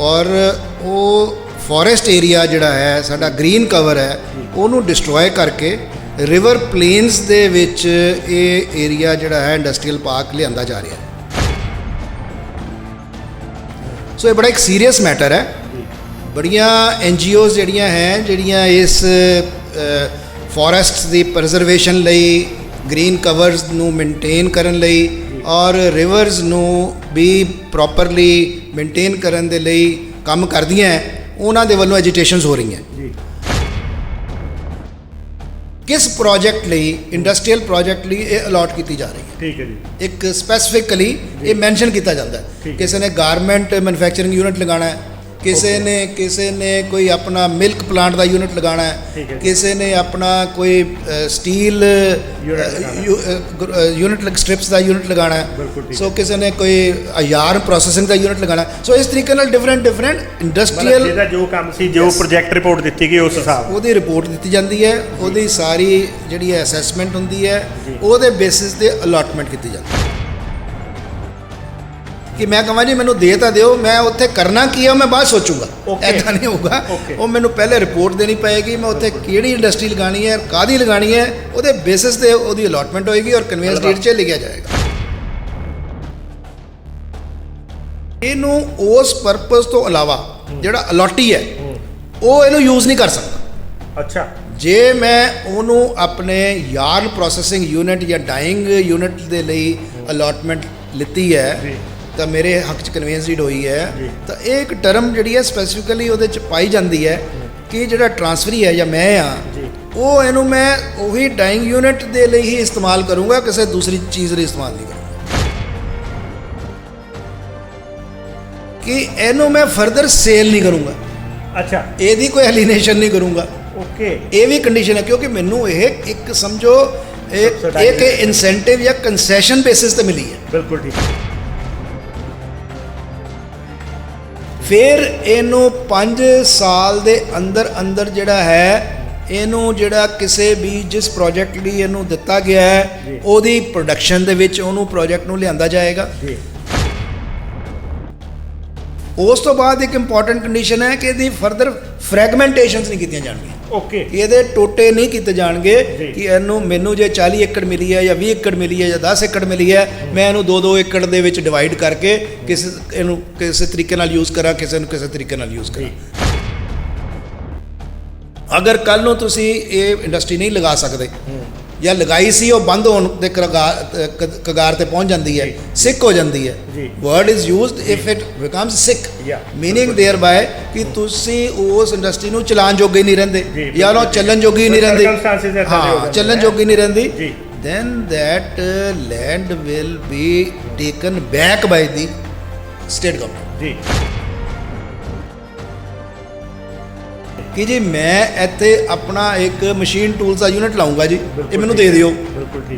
ਔਰ ਉਹ forest area ਜਿਹੜਾ ਹੈ ਸਾਡਾ ਗ੍ਰੀਨ ਕਵਰ ਹੈ ਉਹਨੂੰ ਡਿਸਟਰੋਏ ਕਰਕੇ ਰਿਵਰ ਪਲੇਨਸ ਦੇ ਵਿੱਚ ਇਹ ਏਰੀਆ ਜਿਹੜਾ ਹੈ ਇੰਡਸਟਰੀਅਲ ਪਾਰਕ ਲਿਆਂਦਾ ਜਾ ਰਿਹਾ ਹੈ। ਸੋ ਇਹ ਬੜਾ ਇੱਕ ਸੀਰੀਅਸ ਮੈਟਰ ਹੈ। ਬੜੀਆਂ NGOs ਜਿਹੜੀਆਂ ਹੈ ਜਿਹੜੀਆਂ ਇਸ ਫੋਰੈਸਟਸ ਦੀ ਪ੍ਰਜ਼ਰਵੇਸ਼ਨ ਲਈ, ਗ੍ਰੀਨ ਕਵਰਸ ਨੂੰ ਮੇਨਟੇਨ ਕਰਨ ਲਈ ਔਰ ਰਿਵਰਸ ਨੂੰ ਵੀ ਪ੍ਰੋਪਰਲੀ ਮੇਨਟੇਨ ਕਰਨ ਦੇ ਲਈ ਕੰਮ ਕਰਦੀਆਂ, ਉਹਨਾਂ ਦੇ ਵੱਲੋਂ ਐਜੀਟੇਸ਼ਨਸ ਹੋ ਰਹੀਆਂ। ਕਿਸ ਪ੍ਰੋਜੈਕਟ ਲਈ, ਇੰਡਸਟਰੀਅਲ ਪ੍ਰੋਜੈਕਟ ਲਈ ਇਹ ਅਲਾਟ ਕੀਤੀ ਜਾ ਰਹੀ ਹੈ। ਠੀਕ ਹੈ ਜੀ। ਇੱਕ ਸਪੈਸੀਫਿਕਲੀ ਇਹ ਮੈਂਸ਼ਨ ਕੀਤਾ ਜਾਂਦਾ ਹੈ। ਕਿਸੇ ਨੇ ਗਾਰਮੈਂਟ ਮੈਨੂਫੈਕਚਰਿੰਗ ਯੂਨਿਟ ਲਗਾਉਣਾ ਹੈ, ਕਿਸੇ ਨੇ ਕੋਈ ਆਪਣਾ ਮਿਲਕ ਪਲਾਂਟ ਦਾ ਯੂਨਿਟ ਲਗਾਉਣਾ ਹੈ, ਕਿਸੇ ਨੇ ਆਪਣਾ ਕੋਈ ਸਟੀਲ ਯੂਨਿਟ ਸਟ੍ਰਿਪਸ ਦਾ ਯੂਨਿਟ ਲਗਾਉਣਾ ਹੈ, ਸੋ ਕਿਸੇ ਨੇ ਕੋਈ ਯਾਰ ਪ੍ਰੋਸੈਸਿੰਗ ਦਾ ਯੂਨਿਟ ਲਗਾਉਣਾ। ਸੋ ਇਸ ਤਰੀਕੇ ਨਾਲ ਡਿਫਰੈਂਟ ਇੰਡਸਟਰੀਅਲ ਜਿਹਦਾ ਜੋ ਕੰਮ ਸੀ, ਜੋ ਪ੍ਰੋਜੈਕਟ ਰਿਪੋਰਟ ਦਿੱਤੀ ਗਈ ਉਸ ਹਿਸਾਬ ਉਹਦੀ ਰਿਪੋਰਟ ਦਿੱਤੀ ਜਾਂਦੀ ਹੈ, ਉਹਦੀ ਸਾਰੀ ਜਿਹੜੀ ਹੈ ਅਸੈਸਮੈਂਟ ਹੁੰਦੀ ਹੈ, ਉਹਦੇ ਬੇਸਿਸ ਤੇ ਅਲਾਟਮੈਂਟ ਕੀਤੀ ਜਾਂਦੀ ਹੈ। ਕਿ ਮੈਂ ਕਹਾਂ ਜੀ ਮੈਨੂੰ ਦੇ ਤਾਂ ਦਿਓ, ਮੈਂ ਉੱਥੇ ਕਰਨਾ ਕੀ ਹੈ ਮੈਂ ਬਾਅਦ ਸੋਚੂਗਾ, ਐਦਾਂ ਨਹੀਂ ਹੋਊਗਾ। ਉਹ ਮੈਨੂੰ ਪਹਿਲੇ ਰਿਪੋਰਟ ਦੇਣੀ ਪਏਗੀ, ਮੈਂ ਉੱਥੇ ਕਿਹੜੀ ਇੰਡਸਟਰੀ ਲਗਾਉਣੀ ਹੈ, ਕਾਹਦੀ ਲਗਾਉਣੀ ਹੈ, ਉਹਦੇ ਬੇਸਿਸ ਤੇ ਉਹਦੀ ਅਲਾਟਮੈਂਟ ਹੋਏਗੀ ਔਰ ਕਨਵੇਂਸ ਡੇਟ 'ਚ ਲਿਖਿਆ ਜਾਏਗਾ। ਇਹਨੂੰ ਉਸ ਪਰਪਸ ਤੋਂ ਇਲਾਵਾ ਜਿਹੜਾ ਅਲਾਟੀ ਹੈ ਉਹ ਇਹਨੂੰ ਯੂਜ਼ ਨਹੀਂ ਕਰ ਸਕਦਾ। ਅੱਛਾ। ਜੇ ਮੈਂ ਉਹਨੂੰ ਆਪਣੇ ਯਾਰਨ ਪ੍ਰੋਸੈਸਿੰਗ ਯੂਨਿਟ ਜਾਂ ਡਾਈਂਗ ਯੂਨਿਟ ਦੇ ਲਈ ਅਲਾਟਮੈਂਟ ਲਿੱਤੀ ਹੈ ਤਾਂ ਮੇਰੇ ਹੱਕ 'ਚ ਕਨਵੇਂਸ ਡੀਡ ਹੋਈ ਹੈ, ਤਾਂ ਇਹ ਇੱਕ ਟਰਮ ਜਿਹੜੀ ਹੈ ਸਪੈਸੀਫਿਕਲੀ ਉਹਦੇ 'ਚ ਪਾਈ ਜਾਂਦੀ ਹੈ ਕਿ ਜਿਹੜਾ ਟਰਾਂਸਫਰੀ ਹੈ ਜਾਂ ਮੈਂ ਆ ਉਹ ਇਹਨੂੰ ਮੈਂ ਉਹੀ ਡਾਈਂਗ ਯੂਨਿਟ ਦੇ ਲਈ ਹੀ ਇਸਤੇਮਾਲ ਕਰੂੰਗਾ, ਕਿਸੇ ਦੂਸਰੀ ਚੀਜ਼ ਲਈ ਇਸਤੇਮਾਲ ਨਹੀਂ ਕਰੂੰਗਾ। ਕਿ ਇਹਨੂੰ ਮੈਂ ਫਰਦਰ ਸੇਲ ਨਹੀਂ ਕਰੂੰਗਾ। ਅੱਛਾ। ਇਹਦੀ ਕੋਈ ਐਲੀਨੇਸ਼ਨ ਨਹੀਂ ਕਰੂੰਗਾ। ਓਕੇ। ਇਹ ਵੀ ਕੰਡੀਸ਼ਨ ਹੈ ਕਿਉਂਕਿ ਮੈਨੂੰ ਇਹ ਇੱਕ ਸਮਝੋ ਇੱਕ ਇਨਸੈਂਟਿਵ ਜਾਂ ਕੰਸੈਸ਼ਨ ਬੇਸਿਸ ਤੇ ਮਿਲੀ ਹੈ। ਬਿਲਕੁਲ ਠੀਕ। ਫਿਰ ਇਹਨੂੰ 5 ਸਾਲ ਦੇ ਅੰਦਰ ਜਿਹੜਾ ਹੈ ਇਹਨੂੰ ਜਿਹੜਾ ਕਿਸੇ ਵੀ ਜਿਸ ਪ੍ਰੋਜੈਕਟ ਲਈ ਇਹਨੂੰ ਦਿੱਤਾ ਗਿਆ ਹੈ ਉਹਦੀ ਪ੍ਰੋਡਕਸ਼ਨ ਦੇ ਵਿੱਚ ਉਹਨੂੰ ਪ੍ਰੋਜੈਕਟ ਨੂੰ ਲਿਆਂਦਾ ਜਾਏਗਾ। ਉਸ ਤੋਂ ਬਾਅਦ ਇੱਕ ਇੰਪੋਰਟੈਂਟ ਕੰਡੀਸ਼ਨ ਹੈ ਕਿ ਇਹਦੀ ਫਰਦਰ ਫਰੈਗਮੈਂਟੇਸ਼ਨਸ ਨਹੀਂ ਕੀਤੀਆਂ ਜਾਣਗੀਆਂ। ਓਕੇ। ਇਹਦੇ ਟੋਟੇ ਨਹੀਂ ਕੀਤੇ ਜਾਣਗੇ ਕਿ ਇਹਨੂੰ ਮੈਨੂੰ ਜੇ 40 ਏਕੜ ਮਿਲੀ ਹੈ ਜਾਂ 20 ਏਕੜ ਮਿਲੀ ਹੈ ਜਾਂ 10 ਏਕੜ ਮਿਲੀ ਹੈ, ਮੈਂ ਇਹਨੂੰ 2-2 ਏਕੜ ਦੇ ਵਿੱਚ ਡਿਵਾਈਡ ਕਰਕੇ ਇਹਨੂੰ ਕਿਸੇ ਤਰੀਕੇ ਨਾਲ ਯੂਜ਼ ਕਰਾਂ, ਕਿਸੇ ਨੂੰ ਕਿਸੇ ਤਰੀਕੇ ਨਾਲ ਯੂਜ਼ ਕਰਾਂ। ਅਗਰ ਕੱਲ੍ਹ ਨੂੰ ਤੁਸੀਂ ਇਹ ਇੰਡਸਟਰੀ ਨਹੀਂ ਲਗਾ ਸਕਦੇ ਜਾਂ ਲਗਾਈ ਸੀ ਉਹ ਬੰਦ ਹੋਣ ਦੇ ਕਗਾਰ ਤੇ ਪਹੁੰਚ ਜਾਂਦੀ ਹੈ, ਸਿੱਕ ਹੋ ਜਾਂਦੀ ਹੈ, word is used if it becomes sick, meaning thereby ਕਿ ਤੁਸੀਂ ਉਸ ਇੰਡਸਟਰੀ ਨੂੰ ਚਲਾਉਣ ਜੋਗੇ ਨਹੀਂ ਰਹਿੰਦੇ ਜਾਂ ਉਹ ਚੱਲਣ ਜੋਗੀ ਨਹੀਂ ਰਹਿੰਦੀ। ਹਾਂ, ਚੱਲਣ ਜੋਗੀ ਨਹੀਂ ਰਹਿੰਦੀ। then that land will be taken back by the state government। ਜੀ ਕਿ ਜੀ ਮੈਂ ਇੱਥੇ ਆਪਣਾ ਇੱਕ ਮਸ਼ੀਨ ਟੂਲਸ ਦਾ ਯੂਨਿਟ ਲਾਉਂਗਾ ਜੀ, ਇਹ ਮੈਨੂੰ ਦੇ ਦਿਓ।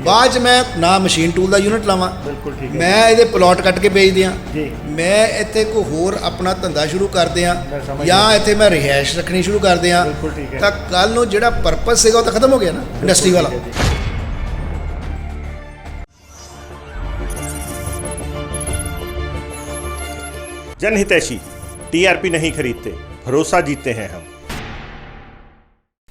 ਬਾਅਦ 'ਚ ਮੈਂ ਨਾ ਮਸ਼ੀਨ ਟੂਲ ਦਾ ਯੂਨਿਟ ਲਾਵਾਂ, ਮੈਂ ਇਹਦੇ ਪਲਾਟ ਕੱਟ ਕੇ ਵੇਚ ਦਿਆਂ, ਮੈਂ ਇੱਥੇ ਕੋਈ ਹੋਰ ਆਪਣਾ ਧੰਦਾ ਸ਼ੁਰੂ ਕਰ ਦਿਆਂ ਜਾਂ ਇੱਥੇ ਮੈਂ ਰਿਹਾਇਸ਼ ਰੱਖਣੀ ਸ਼ੁਰੂ ਕਰ ਦਿਆਂ, ਤਾਂ ਕੱਲ੍ਹ ਨੂੰ ਜਿਹੜਾ ਪਰਪਸ ਸੀਗਾ ਉਹ ਤਾਂ ਖਤਮ ਹੋ ਗਿਆ ਨਾ ਇੰਡਸਟਰੀ ਵਾਲਾ। जनहितैषी TRP नहीं खरीदते, भरोसा जीतते हैं हम।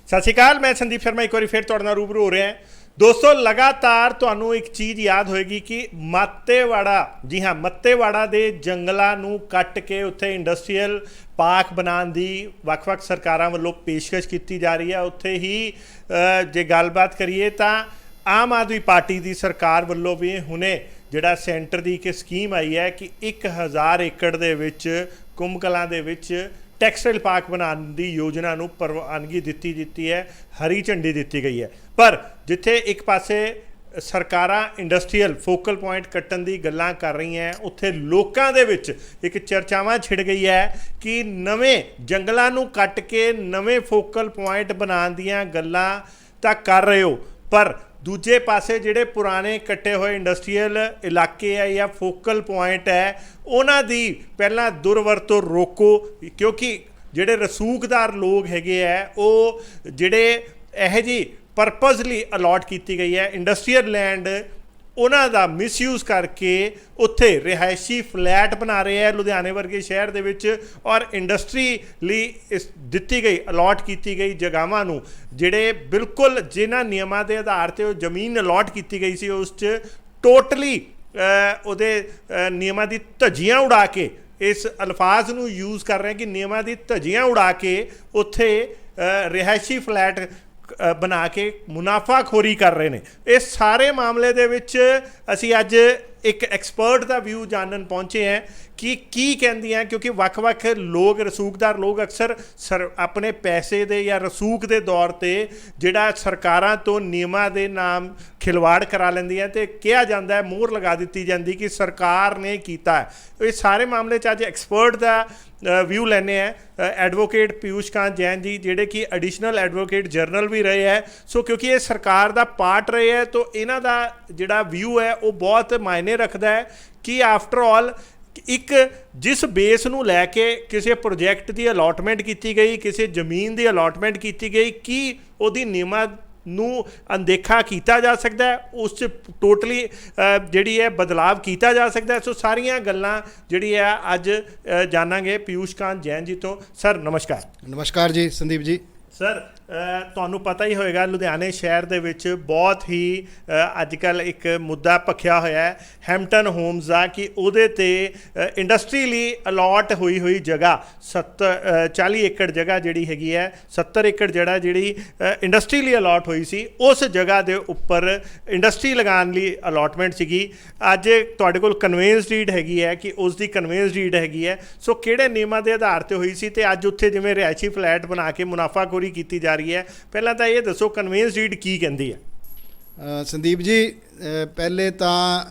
सत श्री अकाल, मैं संदीप शर्मा एक बार फिर तुहाडे नाल रूबरू हो रहा है। दोस्तों, लगातार तुहानूं एक चीज़ याद होएगी कि मत्तेवाड़ा, जी हाँ, मत्तेवाड़ा दे जंगलों नूं कट के उत्थे इंडस्ट्रीयल पार्क बनाने की ਵੱਖ-ਵੱਖ सरकारां ਵੱਲੋਂ पेशकश की जा रही है। उत्थे ही जे गलबात करिए तो आम आदमी पार्टी की सरकार ਵੱਲੋਂ भी हुणे ਜਿਹੜਾ ਸੈਂਟਰ ਦੀ ਇੱਕ ਸਕੀਮ ਆਈ ਹੈ ਕਿ 1000 ਏਕੜ ਦੇ ਵਿੱਚ ਕੁੰਭ ਕਲਾਂ ਦੇ ਵਿੱਚ ਟੈਕਸਟਾਈਲ ਪਾਰਕ ਬਣਾਉਣ ਦੀ ਯੋਜਨਾ ਨੂੰ ਪ੍ਰਵਾਨਗੀ ਦਿੱਤੀ ਹੈ, ਹਰੀ ਝੰਡੀ ਦਿੱਤੀ ਗਈ ਹੈ। ਪਰ ਜਿੱਥੇ ਇੱਕ ਪਾਸੇ ਸਰਕਾਰਾਂ ਇੰਡਸਟਰੀਅਲ ਫੋਕਲ ਪੁਆਇੰਟ ਕੱਟਣ ਦੀ ਗੱਲਾਂ ਕਰ ਰਹੀਆਂ, ਉੱਥੇ ਲੋਕਾਂ ਦੇ ਵਿੱਚ ਇੱਕ ਚਰਚਾਵਾਂ ਛਿੜ ਗਈ ਹੈ ਕਿ ਨਵੇਂ ਜੰਗਲਾਂ ਨੂੰ ਕੱਟ ਕੇ ਨਵੇਂ ਫੋਕਲ ਪੁਆਇੰਟ ਬਣਾਉਣ ਦੀਆਂ ਗੱਲਾਂ ਤਾਂ ਕਰ ਰਹੇ ਹੋ, ਪਰ ਦੂਜੇ ਪਾਸੇ ਜਿਹੜੇ ਪੁਰਾਣੇ ਕੱਟੇ ਹੋਏ ਇੰਡਸਟਰੀਅਲ ਇਲਾਕੇ ਹੈ ਜਾਂ ਫੋਕਲ ਪੁਆਇੰਟ ਹੈ ਉਹਨਾਂ ਦੀ ਪਹਿਲਾਂ ਦੁਰਵਰਤੋਂ ਰੋਕੋ, ਕਿਉਂਕਿ ਜਿਹੜੇ ਰਸੂਖਦਾਰ ਲੋਕ ਹੈਗੇ ਹੈ ਉਹ ਜਿਹੜੇ ਇਹੋ ਜਿਹੀ ਪਰਪਸਲੀ ਅਲਾਟ ਕੀਤੀ ਗਈ ਹੈ ਇੰਡਸਟਰੀਅਲ ਲੈਂਡ, ਉਹਨਾਂ ਦਾ ਮਿਸਯੂਜ਼ ਕਰਕੇ ਉੱਥੇ ਰਿਹਾਇਸ਼ੀ ਫਲੈਟ ਬਣਾ ਰਹੇ ਹੈ ਲੁਧਿਆਣੇ ਵਰਗੇ ਸ਼ਹਿਰ ਦੇ ਵਿੱਚ, ਔਰ ਇੰਡਸਟਰੀ ਲਈ ਇਸ ਦਿੱਤੀ ਗਈ ਅਲਾਟ ਕੀਤੀ ਗਈ ਜਗ੍ਹਾਵਾਂ ਨੂੰ ਜਿਹੜੇ ਬਿਲਕੁਲ ਜਿਨ੍ਹਾਂ ਨਿਯਮਾਂ ਦੇ ਆਧਾਰ ਤੇ ਉਹ ਜ਼ਮੀਨ ਅਲਾਟ ਕੀਤੀ ਗਈ ਸੀ ਉਸ 'ਚ ਟੋਟਲੀ ਉਹਦੇ ਨਿਯਮਾਂ ਦੀ ਧੱਜੀਆਂ ਉਡਾ ਕੇ, ਇਸ ਅਲਫਾਜ਼ ਨੂੰ ਯੂਜ਼ ਕਰ ਰਹੇ ਕਿ ਨਿਯਮਾਂ ਦੀ ਧੱਜੀਆਂ ਉਡਾ ਕੇ ਉੱਥੇ ਰਿਹਾਇਸ਼ੀ ਫਲੈਟ ਬਣਾ ਕੇ ਮੁਨਾਫਾਖੋਰੀ ਕਰ ਰਹੇ ਨੇ। ਇਸ ਸਾਰੇ ਮਾਮਲੇ ਦੇ ਵਿੱਚ ਅਸੀਂ ਅੱਜ ਇੱਕ ਐਕਸਪਰਟ ਦਾ ਵਿਊ ਜਾਣਨ ਪਹੁੰਚੇ ਹੈ ਕਿ ਕੀ ਕਹਿੰਦੀਆਂ, ਕਿਉਂਕਿ ਵੱਖ-ਵੱਖ ਲੋਕ, ਰਸੂਖਦਾਰ ਲੋਕ ਅਕਸਰ ਆਪਣੇ ਪੈਸੇ ਦੇ ਜਾਂ ਰਸੂਖ ਦੇ ਦੌਰ ਤੇ ਜਿਹੜਾ ਸਰਕਾਰਾਂ ਤੋਂ ਨਿਯਮਾਂ ਦੇ ਨਾਮ ਖਿਲਵਾੜ ਕਰਾ ਲੈਂਦੀਆਂ ਤੇ ਕਿਹਾ ਜਾਂਦਾ ਹੈ, ਮੋਹਰ ਲਗਾ ਦਿੱਤੀ ਜਾਂਦੀ ਕਿ ਸਰਕਾਰ ਨੇ ਕੀਤਾ ਹੈ। ਇਹ ਸਾਰੇ ਮਾਮਲੇ 'ਚ ਅੱਜ ਐਕਸਪਰਟ ਦਾ ਵਿਊ ਲੈਣੇ ਹੈ ਐਡਵੋਕੇਟ ਪਿਊਸ਼ ਕਾਂਤ ਜੈਨ ਜੀ, ਜਿਹੜੇ ਕਿ ਐਡੀਸ਼ਨਲ ਐਡਵੋਕੇਟ ਜਨਰਲ ਵੀ ਰਹੇ ਹੈ। ਸੋ ਕਿਉਂਕਿ ਇਹ ਸਰਕਾਰ ਦਾ ਪਾਰਟ ਰਹੇ ਹੈ ਤਾਂ ਇਹਨਾਂ ਦਾ ਜਿਹੜਾ ਵਿਊ ਹੈ ਉਹ ਬਹੁਤ ਮਾਇਨੇ ਰੱਖਦਾ ਹੈ ਕਿ ਆਫਟਰ ਆਲ ਇੱਕ ਜਿਸ ਬੇਸ ਨੂੰ ਲੈ ਕੇ ਕਿਸੇ ਪ੍ਰੋਜੈਕਟ ਦੀ ਅਲਾਟਮੈਂਟ ਕੀਤੀ ਗਈ, ਕਿਸੇ ਜ਼ਮੀਨ ਦੀ ਅਲਾਟਮੈਂਟ ਕੀਤੀ ਗਈ, ਕੀ ਉਹਦੀ ਨਿਯਮਾਂ ਨੂੰ ਅਣਦੇਖਾ ਕੀਤਾ ਜਾ ਸਕਦਾ ਹੈ, ਉਸ 'ਚ ਟੋਟਲੀ ਜਿਹੜੀ ਹੈ ਬਦਲਾਵ ਕੀਤਾ ਜਾ ਸਕਦਾ ਹੈ। ਸੋ ਸਾਰੀਆਂ ਗੱਲਾਂ ਜਿਹੜੀ ਹੈ ਅੱਜ ਜਾਣਾਂਗੇ ਪਿਊਸ਼ ਕਾਂਤ ਜੈਨ ਜੀ ਤੋਂ। ਸਰ ਨਮਸਕਾਰ। ਨਮਸਕਾਰ ਜੀ ਸੰਦੀਪ ਜੀ। ਸਰ ਤੁਹਾਨੂੰ ਪਤਾ ਹੀ ਹੋਏਗਾ ਲੁਧਿਆਣੇ ਸ਼ਹਿਰ ਦੇ ਵਿੱਚ ਬਹੁਤ ਹੀ ਅੱਜ ਕੱਲ੍ਹ ਇੱਕ ਮੁੱਦਾ ਭਖਿਆ ਹੋਇਆ ਹੈ ਹੈਮਟਨ ਹੋਮਸ ਦਾ, ਕਿ ਉਹਦੇ 'ਤੇ ਇੰਡਸਟਰੀ ਲਈ ਅਲਾਟ ਹੋਈ ਜਗ੍ਹਾ 40 ਏਕੜ ਜਗ੍ਹਾ ਜਿਹੜੀ ਹੈਗੀ ਹੈ, 70 ਏਕੜ ਜਿਹੜੀ ਇੰਡਸਟਰੀ ਲਈ ਅਲਾਟ ਹੋਈ ਸੀ, ਉਸ ਜਗ੍ਹਾ ਦੇ ਉੱਪਰ ਇੰਡਸਟਰੀ ਲਗਾਉਣ ਲਈ ਅਲਾਟਮੈਂਟ ਸੀਗੀ। ਅੱਜ ਤੁਹਾਡੇ ਕੋਲ ਕਨਵੇਂਸ ਡੀਡ ਹੈਗੀ ਹੈ ਕਿ ਉਸ ਦੀ ਕਨਵੇਂਸ ਡੀਡ ਹੈਗੀ ਹੈ। ਸੋ ਕਿਹੜੇ ਨਿਯਮਾਂ ਦੇ ਆਧਾਰ 'ਤੇ ਹੋਈ ਸੀ ਤੇ ਅੱਜ ਉੱਥੇ ਜਿਵੇਂ ਰਿਹਾਇਸ਼ੀ ਫਲੈਟ ਬਣਾ ਕੇ ਮੁਨਾਫਾਖੋਰੀ ਕੀਤੀ ਜਾ ਰਹੀ ਹੈ, ਪਹਿਲਾਂ ਤਾਂ ਇਹ ਦੱਸੋ ਕਨਵੇਂਸ ਡੀਡ ਕੀ ਕਹਿੰਦੀ ਹੈ? ਸੰਦੀਪ ਜੀ, ਪਹਿਲੇ ਤਾਂ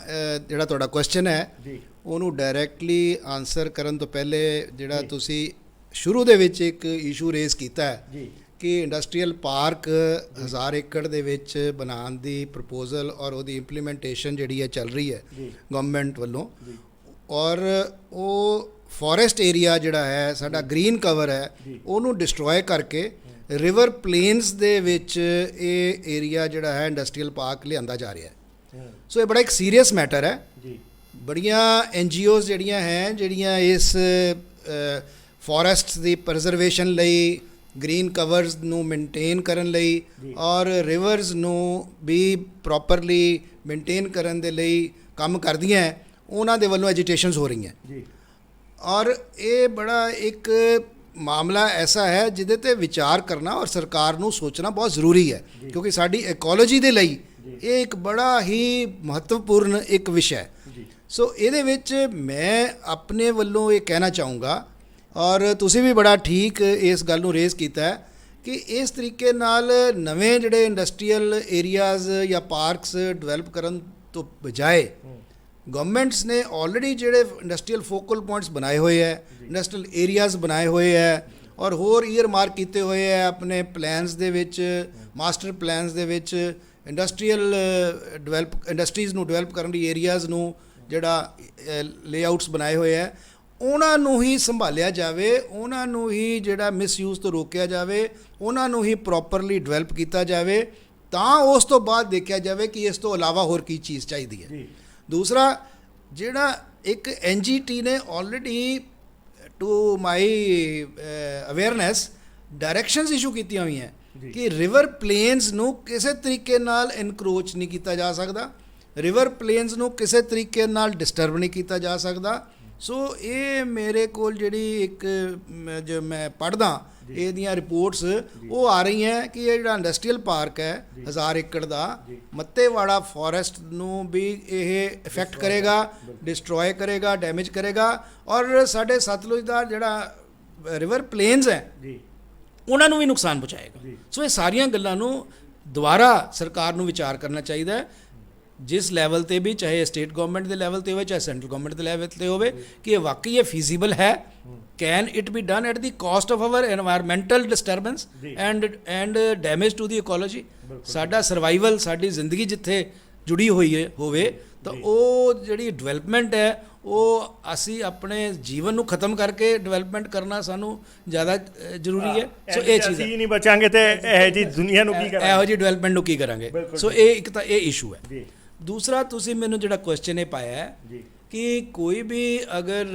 ਜਿਹੜਾ ਤੁਹਾਡਾ ਕੁਐਸਚਨ ਹੈ ਜੀ ਉਹਨੂੰ ਡਾਇਰੈਕਟਲੀ ਆਨਸਰ ਕਰਨ ਤੋਂ ਪਹਿਲੇ ਜਿਹੜਾ ਤੁਸੀਂ ਸ਼ੁਰੂ ਦੇ ਵਿੱਚ ਇੱਕ ਇਸ਼ੂ ਰੇਜ਼ ਕੀਤਾ ਹੈ ਜੀ ਕਿ ਇੰਡਸਟਰੀਅਲ ਪਾਰਕ 1000 ਏਕੜ ਦੇ ਵਿੱਚ ਬਣਾਉਣ ਦੀ ਪ੍ਰਪੋਜ਼ਲ ਔਰ ਉਹਦੀ ਇੰਪਲੀਮੈਂਟੇਸ਼ਨ ਜਿਹੜੀ ਹੈ ਚੱਲ ਰਹੀ ਹੈ ਗਵਰਨਮੈਂਟ ਵੱਲੋਂ, ਔਰ ਉਹ ਫੋਰੈਸਟ ਏਰੀਆ ਜਿਹੜਾ ਹੈ ਸਾਡਾ ਗ੍ਰੀਨ ਕਵਰ ਹੈ ਉਹਨੂੰ ਡਿਸਟਰੋਏ ਕਰਕੇ ਰਿਵਰ ਪਲੇਨਸ ਦੇ ਵਿੱਚ ਇਹ ਏਰੀਆ ਜਿਹੜਾ ਹੈ ਇੰਡਸਟਰੀਅਲ ਪਾਰਕ ਲਿਆਂਦਾ ਜਾ ਰਿਹਾ ਹੈ। ਸੋ ਇਹ ਬੜਾ ਇੱਕ ਸੀਰੀਅਸ ਮੈਟਰ ਹੈ ਜੀ। ਬੜੀਆਂ NGOs ਜਿਹੜੀਆਂ ਹੈ ਜਿਹੜੀਆਂ ਇਸ ਫੋਰੈਸਟ ਦੀ ਪ੍ਰਜ਼ਰਵੇਸ਼ਨ ਲਈ, ਗ੍ਰੀਨ ਕਵਰਸ ਨੂੰ ਮੇਨਟੇਨ ਕਰਨ ਲਈ ਔਰ ਰਿਵਰਸ ਨੂੰ ਵੀ ਪ੍ਰੋਪਰਲੀ ਮੇਨਟੇਨ ਕਰਨ ਦੇ ਲਈ ਕੰਮ ਕਰਦੀਆਂ, ਉਹਨਾਂ ਦੇ ਵੱਲੋਂ ਐਜੀਟੇਸ਼ਨਸ ਹੋ ਰਹੀਆਂ ਜੀ। ਔਰ ਇਹ ਬੜਾ ਇੱਕ ਮਾਮਲਾ ਐਸਾ ਹੈ ਜਿਹਦੇ ਤੇ ਵਿਚਾਰ ਕਰਨਾ ਔਰ ਸਰਕਾਰ ਨੂੰ ਸੋਚਣਾ ਬਹੁਤ ਜ਼ਰੂਰੀ ਹੈ, ਕਿਉਂਕਿ ਸਾਡੀ ਇਕੋਲੋਜੀ ਦੇ ਲਈ ਇਹ ਇੱਕ ਬੜਾ ਹੀ ਮਹੱਤਵਪੂਰਨ ਇੱਕ ਵਿਸ਼ਾ ਹੈ। ਸੋ ਇਹਦੇ ਵਿੱਚ ਮੈਂ ਆਪਣੇ ਵੱਲੋਂ ਇਹ ਕਹਿਣਾ ਚਾਹੂੰਗਾ, ਔਰ ਤੁਸੀਂ ਵੀ ਬੜਾ ਠੀਕ ਇਸ ਗੱਲ ਨੂੰ ਰੇਜ਼ ਕੀਤਾ ਹੈ ਕਿ ਇਸ ਤਰੀਕੇ ਨਾਲ ਨਵੇਂ ਜਿਹੜੇ ਇੰਡਸਟਰੀਅਲ ਏਰੀਆਜ਼ ਜਾਂ ਪਾਰਕਸ ਡਿਵੈਲਪ ਕਰਨ ਤੋਂ ਬਜਾਏ ਗਵਰਨਮੈਂਟਸ ਨੇ ਆਲਰੇਡੀ ਜਿਹੜੇ ਇੰਡਸਟਰੀਅਲ ਫੋਕਲ ਪੁਆਇੰਟਸ ਬਣਾਏ ਹੋਏ ਹੈ, ਇੰਡਸਟਰੀਅਲ ਏਰੀਆਜ਼ ਬਣਾਏ ਹੋਏ ਹੈ ਔਰ ਹੋਰ ਈਅਰ ਮਾਰਕ ਕੀਤੇ ਹੋਏ ਹੈ ਆਪਣੇ ਪਲਾਨਸ ਦੇ ਵਿੱਚ, ਮਾਸਟਰ ਪਲਾਨਸ ਦੇ ਵਿੱਚ ਇੰਡਸਟਰੀਅਲ ਇੰਡਸਟਰੀਜ਼ ਨੂੰ ਡਿਵੈਲਪ ਕਰਨ ਲਈ ਏਰੀਆਜ਼ ਨੂੰ ਜਿਹੜਾ ਲੇਆਊਟਸ ਬਣਾਏ ਹੋਏ ਹੈ, ਉਹਨਾਂ ਨੂੰ ਹੀ ਸੰਭਾਲਿਆ ਜਾਵੇ, ਉਹਨਾਂ ਨੂੰ ਹੀ ਜਿਹੜਾ ਮਿਸਯੂਜ਼ ਤੋਂ ਰੋਕਿਆ ਜਾਵੇ, ਉਹਨਾਂ ਨੂੰ ਹੀ ਪ੍ਰੋਪਰਲੀ ਡਿਵੈਲਪ ਕੀਤਾ ਜਾਵੇ, ਤਾਂ ਉਸ ਤੋਂ ਬਾਅਦ ਦੇਖਿਆ ਜਾਵੇ ਕਿ ਇਸ ਤੋਂ ਇਲਾਵਾ ਹੋਰ ਕੀ ਚੀਜ਼ ਚਾਹੀਦੀ ਹੈ। ਦੂਸਰਾ, ਜਿਹੜਾ ਇੱਕ NGT ਨੇ already to my awareness directions issue ਕੀਤੀਆਂ ਹੋਈਆਂ ਕਿ ਰਿਵਰ ਪਲੇਨਸ ਨੂੰ ਕਿਸੇ ਤਰੀਕੇ ਨਾਲ ਇਨਕਰੋਚ ਨਹੀਂ ਕੀਤਾ ਜਾ ਸਕਦਾ, ਰਿਵਰ ਪਲੇਨਸ ਨੂੰ ਕਿਸੇ ਤਰੀਕੇ ਨਾਲ ਡਿਸਟਰਬ ਨਹੀਂ ਕੀਤਾ ਜਾ ਸਕਦਾ। ਸੋ ਇਹ ਮੇਰੇ ਕੋਲ ਜਿਹੜੀ ਇੱਕ ਜੋ ਮੈਂ ਪੜ੍ਹਦਾ ਇਹਦੀਆਂ ਰਿਪੋਰਟਸ ਉਹ ਆ ਰਹੀਆਂ ਕਿ ਇਹ ਜਿਹੜਾ ਇੰਡਸਟਰੀਅਲ ਪਾਰਕ ਹੈ 1000 ਏਕੜ ਦਾ ਮੱਤੇਵਾੜਾ ਫੋਰੈਸਟ ਨੂੰ ਵੀ ਇਹ ਇਫੈਕਟ ਕਰੇਗਾ, ਡਿਸਟਰੋਏ ਕਰੇਗਾ, ਡੈਮੇਜ ਕਰੇਗਾ, ਔਰ ਸਾਡੇ ਸਤਲੁਜ ਦਾ ਜਿਹੜਾ ਰਿਵਰ ਪਲੇਨਸ ਹੈ ਉਹਨਾਂ ਨੂੰ ਵੀ ਨੁਕਸਾਨ ਪਹੁੰਚਾਏਗਾ। ਸੋ ਇਹ ਸਾਰੀਆਂ ਗੱਲਾਂ ਨੂੰ ਦੁਬਾਰਾ ਸਰਕਾਰ ਨੂੰ ਵਿਚਾਰ ਕਰਨਾ ਚਾਹੀਦਾ ਹੈ, ਜਿਸ ਲੈਵਲ ਤੇ ਵੀ, ਚਾਹੇ ਸਟੇਟ ਗਵਰਨਮੈਂਟ ਦੇ ਲੈਵਲ ਤੇ ਹੋਵੇ ਚਾਹੇ ਸੈਂਟਰਲ ਗਵਰਨਮੈਂਟ ਦੇ ਲੈਵਲ ਤੇ ਹੋਵੇ, ਕਿ ਇਹ ਵਾਕਈ ਇਹ ਫੀਜ਼ੀਬਲ ਹੈ, can it be done at the cost of our environmental disturbance and damage to the ecology. ਸਾਡਾ ਸਰਵਾਈਵਲ, ਸਾਡੀ ਜ਼ਿੰਦਗੀ ਜਿੱਥੇ ਜੁੜੀ ਹੋਈ ਹੋਵੇ ਤਾਂ ਉਹ ਜਿਹੜੀ ਡਿਵੈਲਪਮੈਂਟ ਹੈ ਉਹ ਅਸੀਂ ਆਪਣੇ ਜੀਵਨ ਨੂੰ ਖਤਮ ਕਰਕੇ ਡਿਵੈਲਪਮੈਂਟ ਕਰਨਾ ਸਾਨੂੰ ਜ਼ਿਆਦਾ ਜ਼ਰੂਰੀ ਹੈ। ਸੋ ਇਹ ਚੀਜ਼ ਅਸੀਂ ਨਹੀਂ ਬਚਾਂਗੇ ਤੇ ਇਹੋ ਜਿਹੀ ਦੁਨੀਆ ਨੂੰ ਕੀ ਕਰਾਂਗੇ, ਇਹੋ ਜਿਹੀ ਡਿਵੈਲਪਮੈਂਟ ਨੂੰ ਕੀ ਕਰਾਂਗੇ। ਸੋ ਇਹ ਇੱਕ ਤਾਂ ਇਹ ਇਸ਼ੂ ਹੈ। ਦੂਸਰਾ ਤੁਸੀਂ ਮੈਨੂੰ ਜਿਹੜਾ ਕੁਐਸਚਨ ਇਹ ਪਾਇਆ ਹੈ ਜੀ ਕਿ ਕੋਈ ਵੀ ਅਗਰ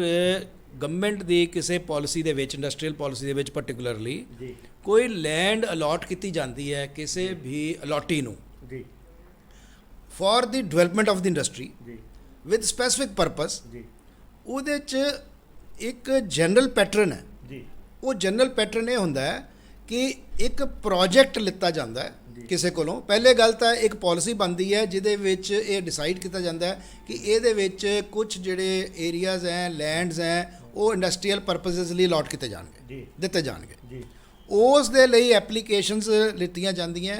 ਗਵਰਨਮੈਂਟ ਦੀ ਕਿਸੇ ਪਾਲਿਸੀ ਦੇ ਵਿੱਚ ਇੰਡਸਟਰੀਅਲ ਪਾਲਿਸੀ ਦੇ ਵਿੱਚ ਪਾਰਟਿਕੂਲਰਲੀ ਜੀ ਕੋਈ ਲੈਂਡ ਅਲਾਟ ਕੀਤੀ ਜਾਂਦੀ ਹੈ ਕਿਸੇ ਵੀ ਅਲਾਟੀ ਨੂੰ ਜੀ for the development of the industry ਜੀ ਵਿਦ ਸਪੈਸਿਫਿਕ ਪਰਪਸ, ਜੀ ਉਹਦੇ 'ਚ ਇੱਕ ਜਨਰਲ ਪੈਟਰਨ ਹੈ। ਜੀ ਉਹ ਜਨਰਲ ਪੈਟਰਨ ਇਹ ਹੁੰਦਾ ਹੈ ਕਿ ਇੱਕ ਪ੍ਰੋਜੈਕਟ ਲਿੱਤਾ ਜਾਂਦਾ ਹੈ ਕਿਸੇ ਕੋਲੋਂ। ਪਹਿਲੇ ਗੱਲ ਤਾਂ ਇੱਕ ਪਾਲਿਸੀ ਬਣਦੀ ਹੈ ਜਿਹਦੇ ਵਿੱਚ ਇਹ ਡਿਸਾਈਡ ਕੀਤਾ ਜਾਂਦਾ ਹੈ ਕਿ ਇਹਦੇ ਵਿੱਚ ਕੁਝ ਜਿਹੜੇ ਏਰੀਆਜ਼ ਹੈ, ਲੈਂਡਸ ਹੈ, ਉਹ ਇੰਡਸਟਰੀਅਲ ਪਰਪਸਿਸ ਲਈ ਅਲਾਟ ਕੀਤੇ ਜਾਣਗੇ, ਜੀ ਦਿੱਤੇ ਜਾਣਗੇ। ਜੀ ਉਸ ਦੇ ਲਈ ਐਪਲੀਕੇਸ਼ਨਸ ਲਿੱਤੀਆਂ ਜਾਂਦੀਆਂ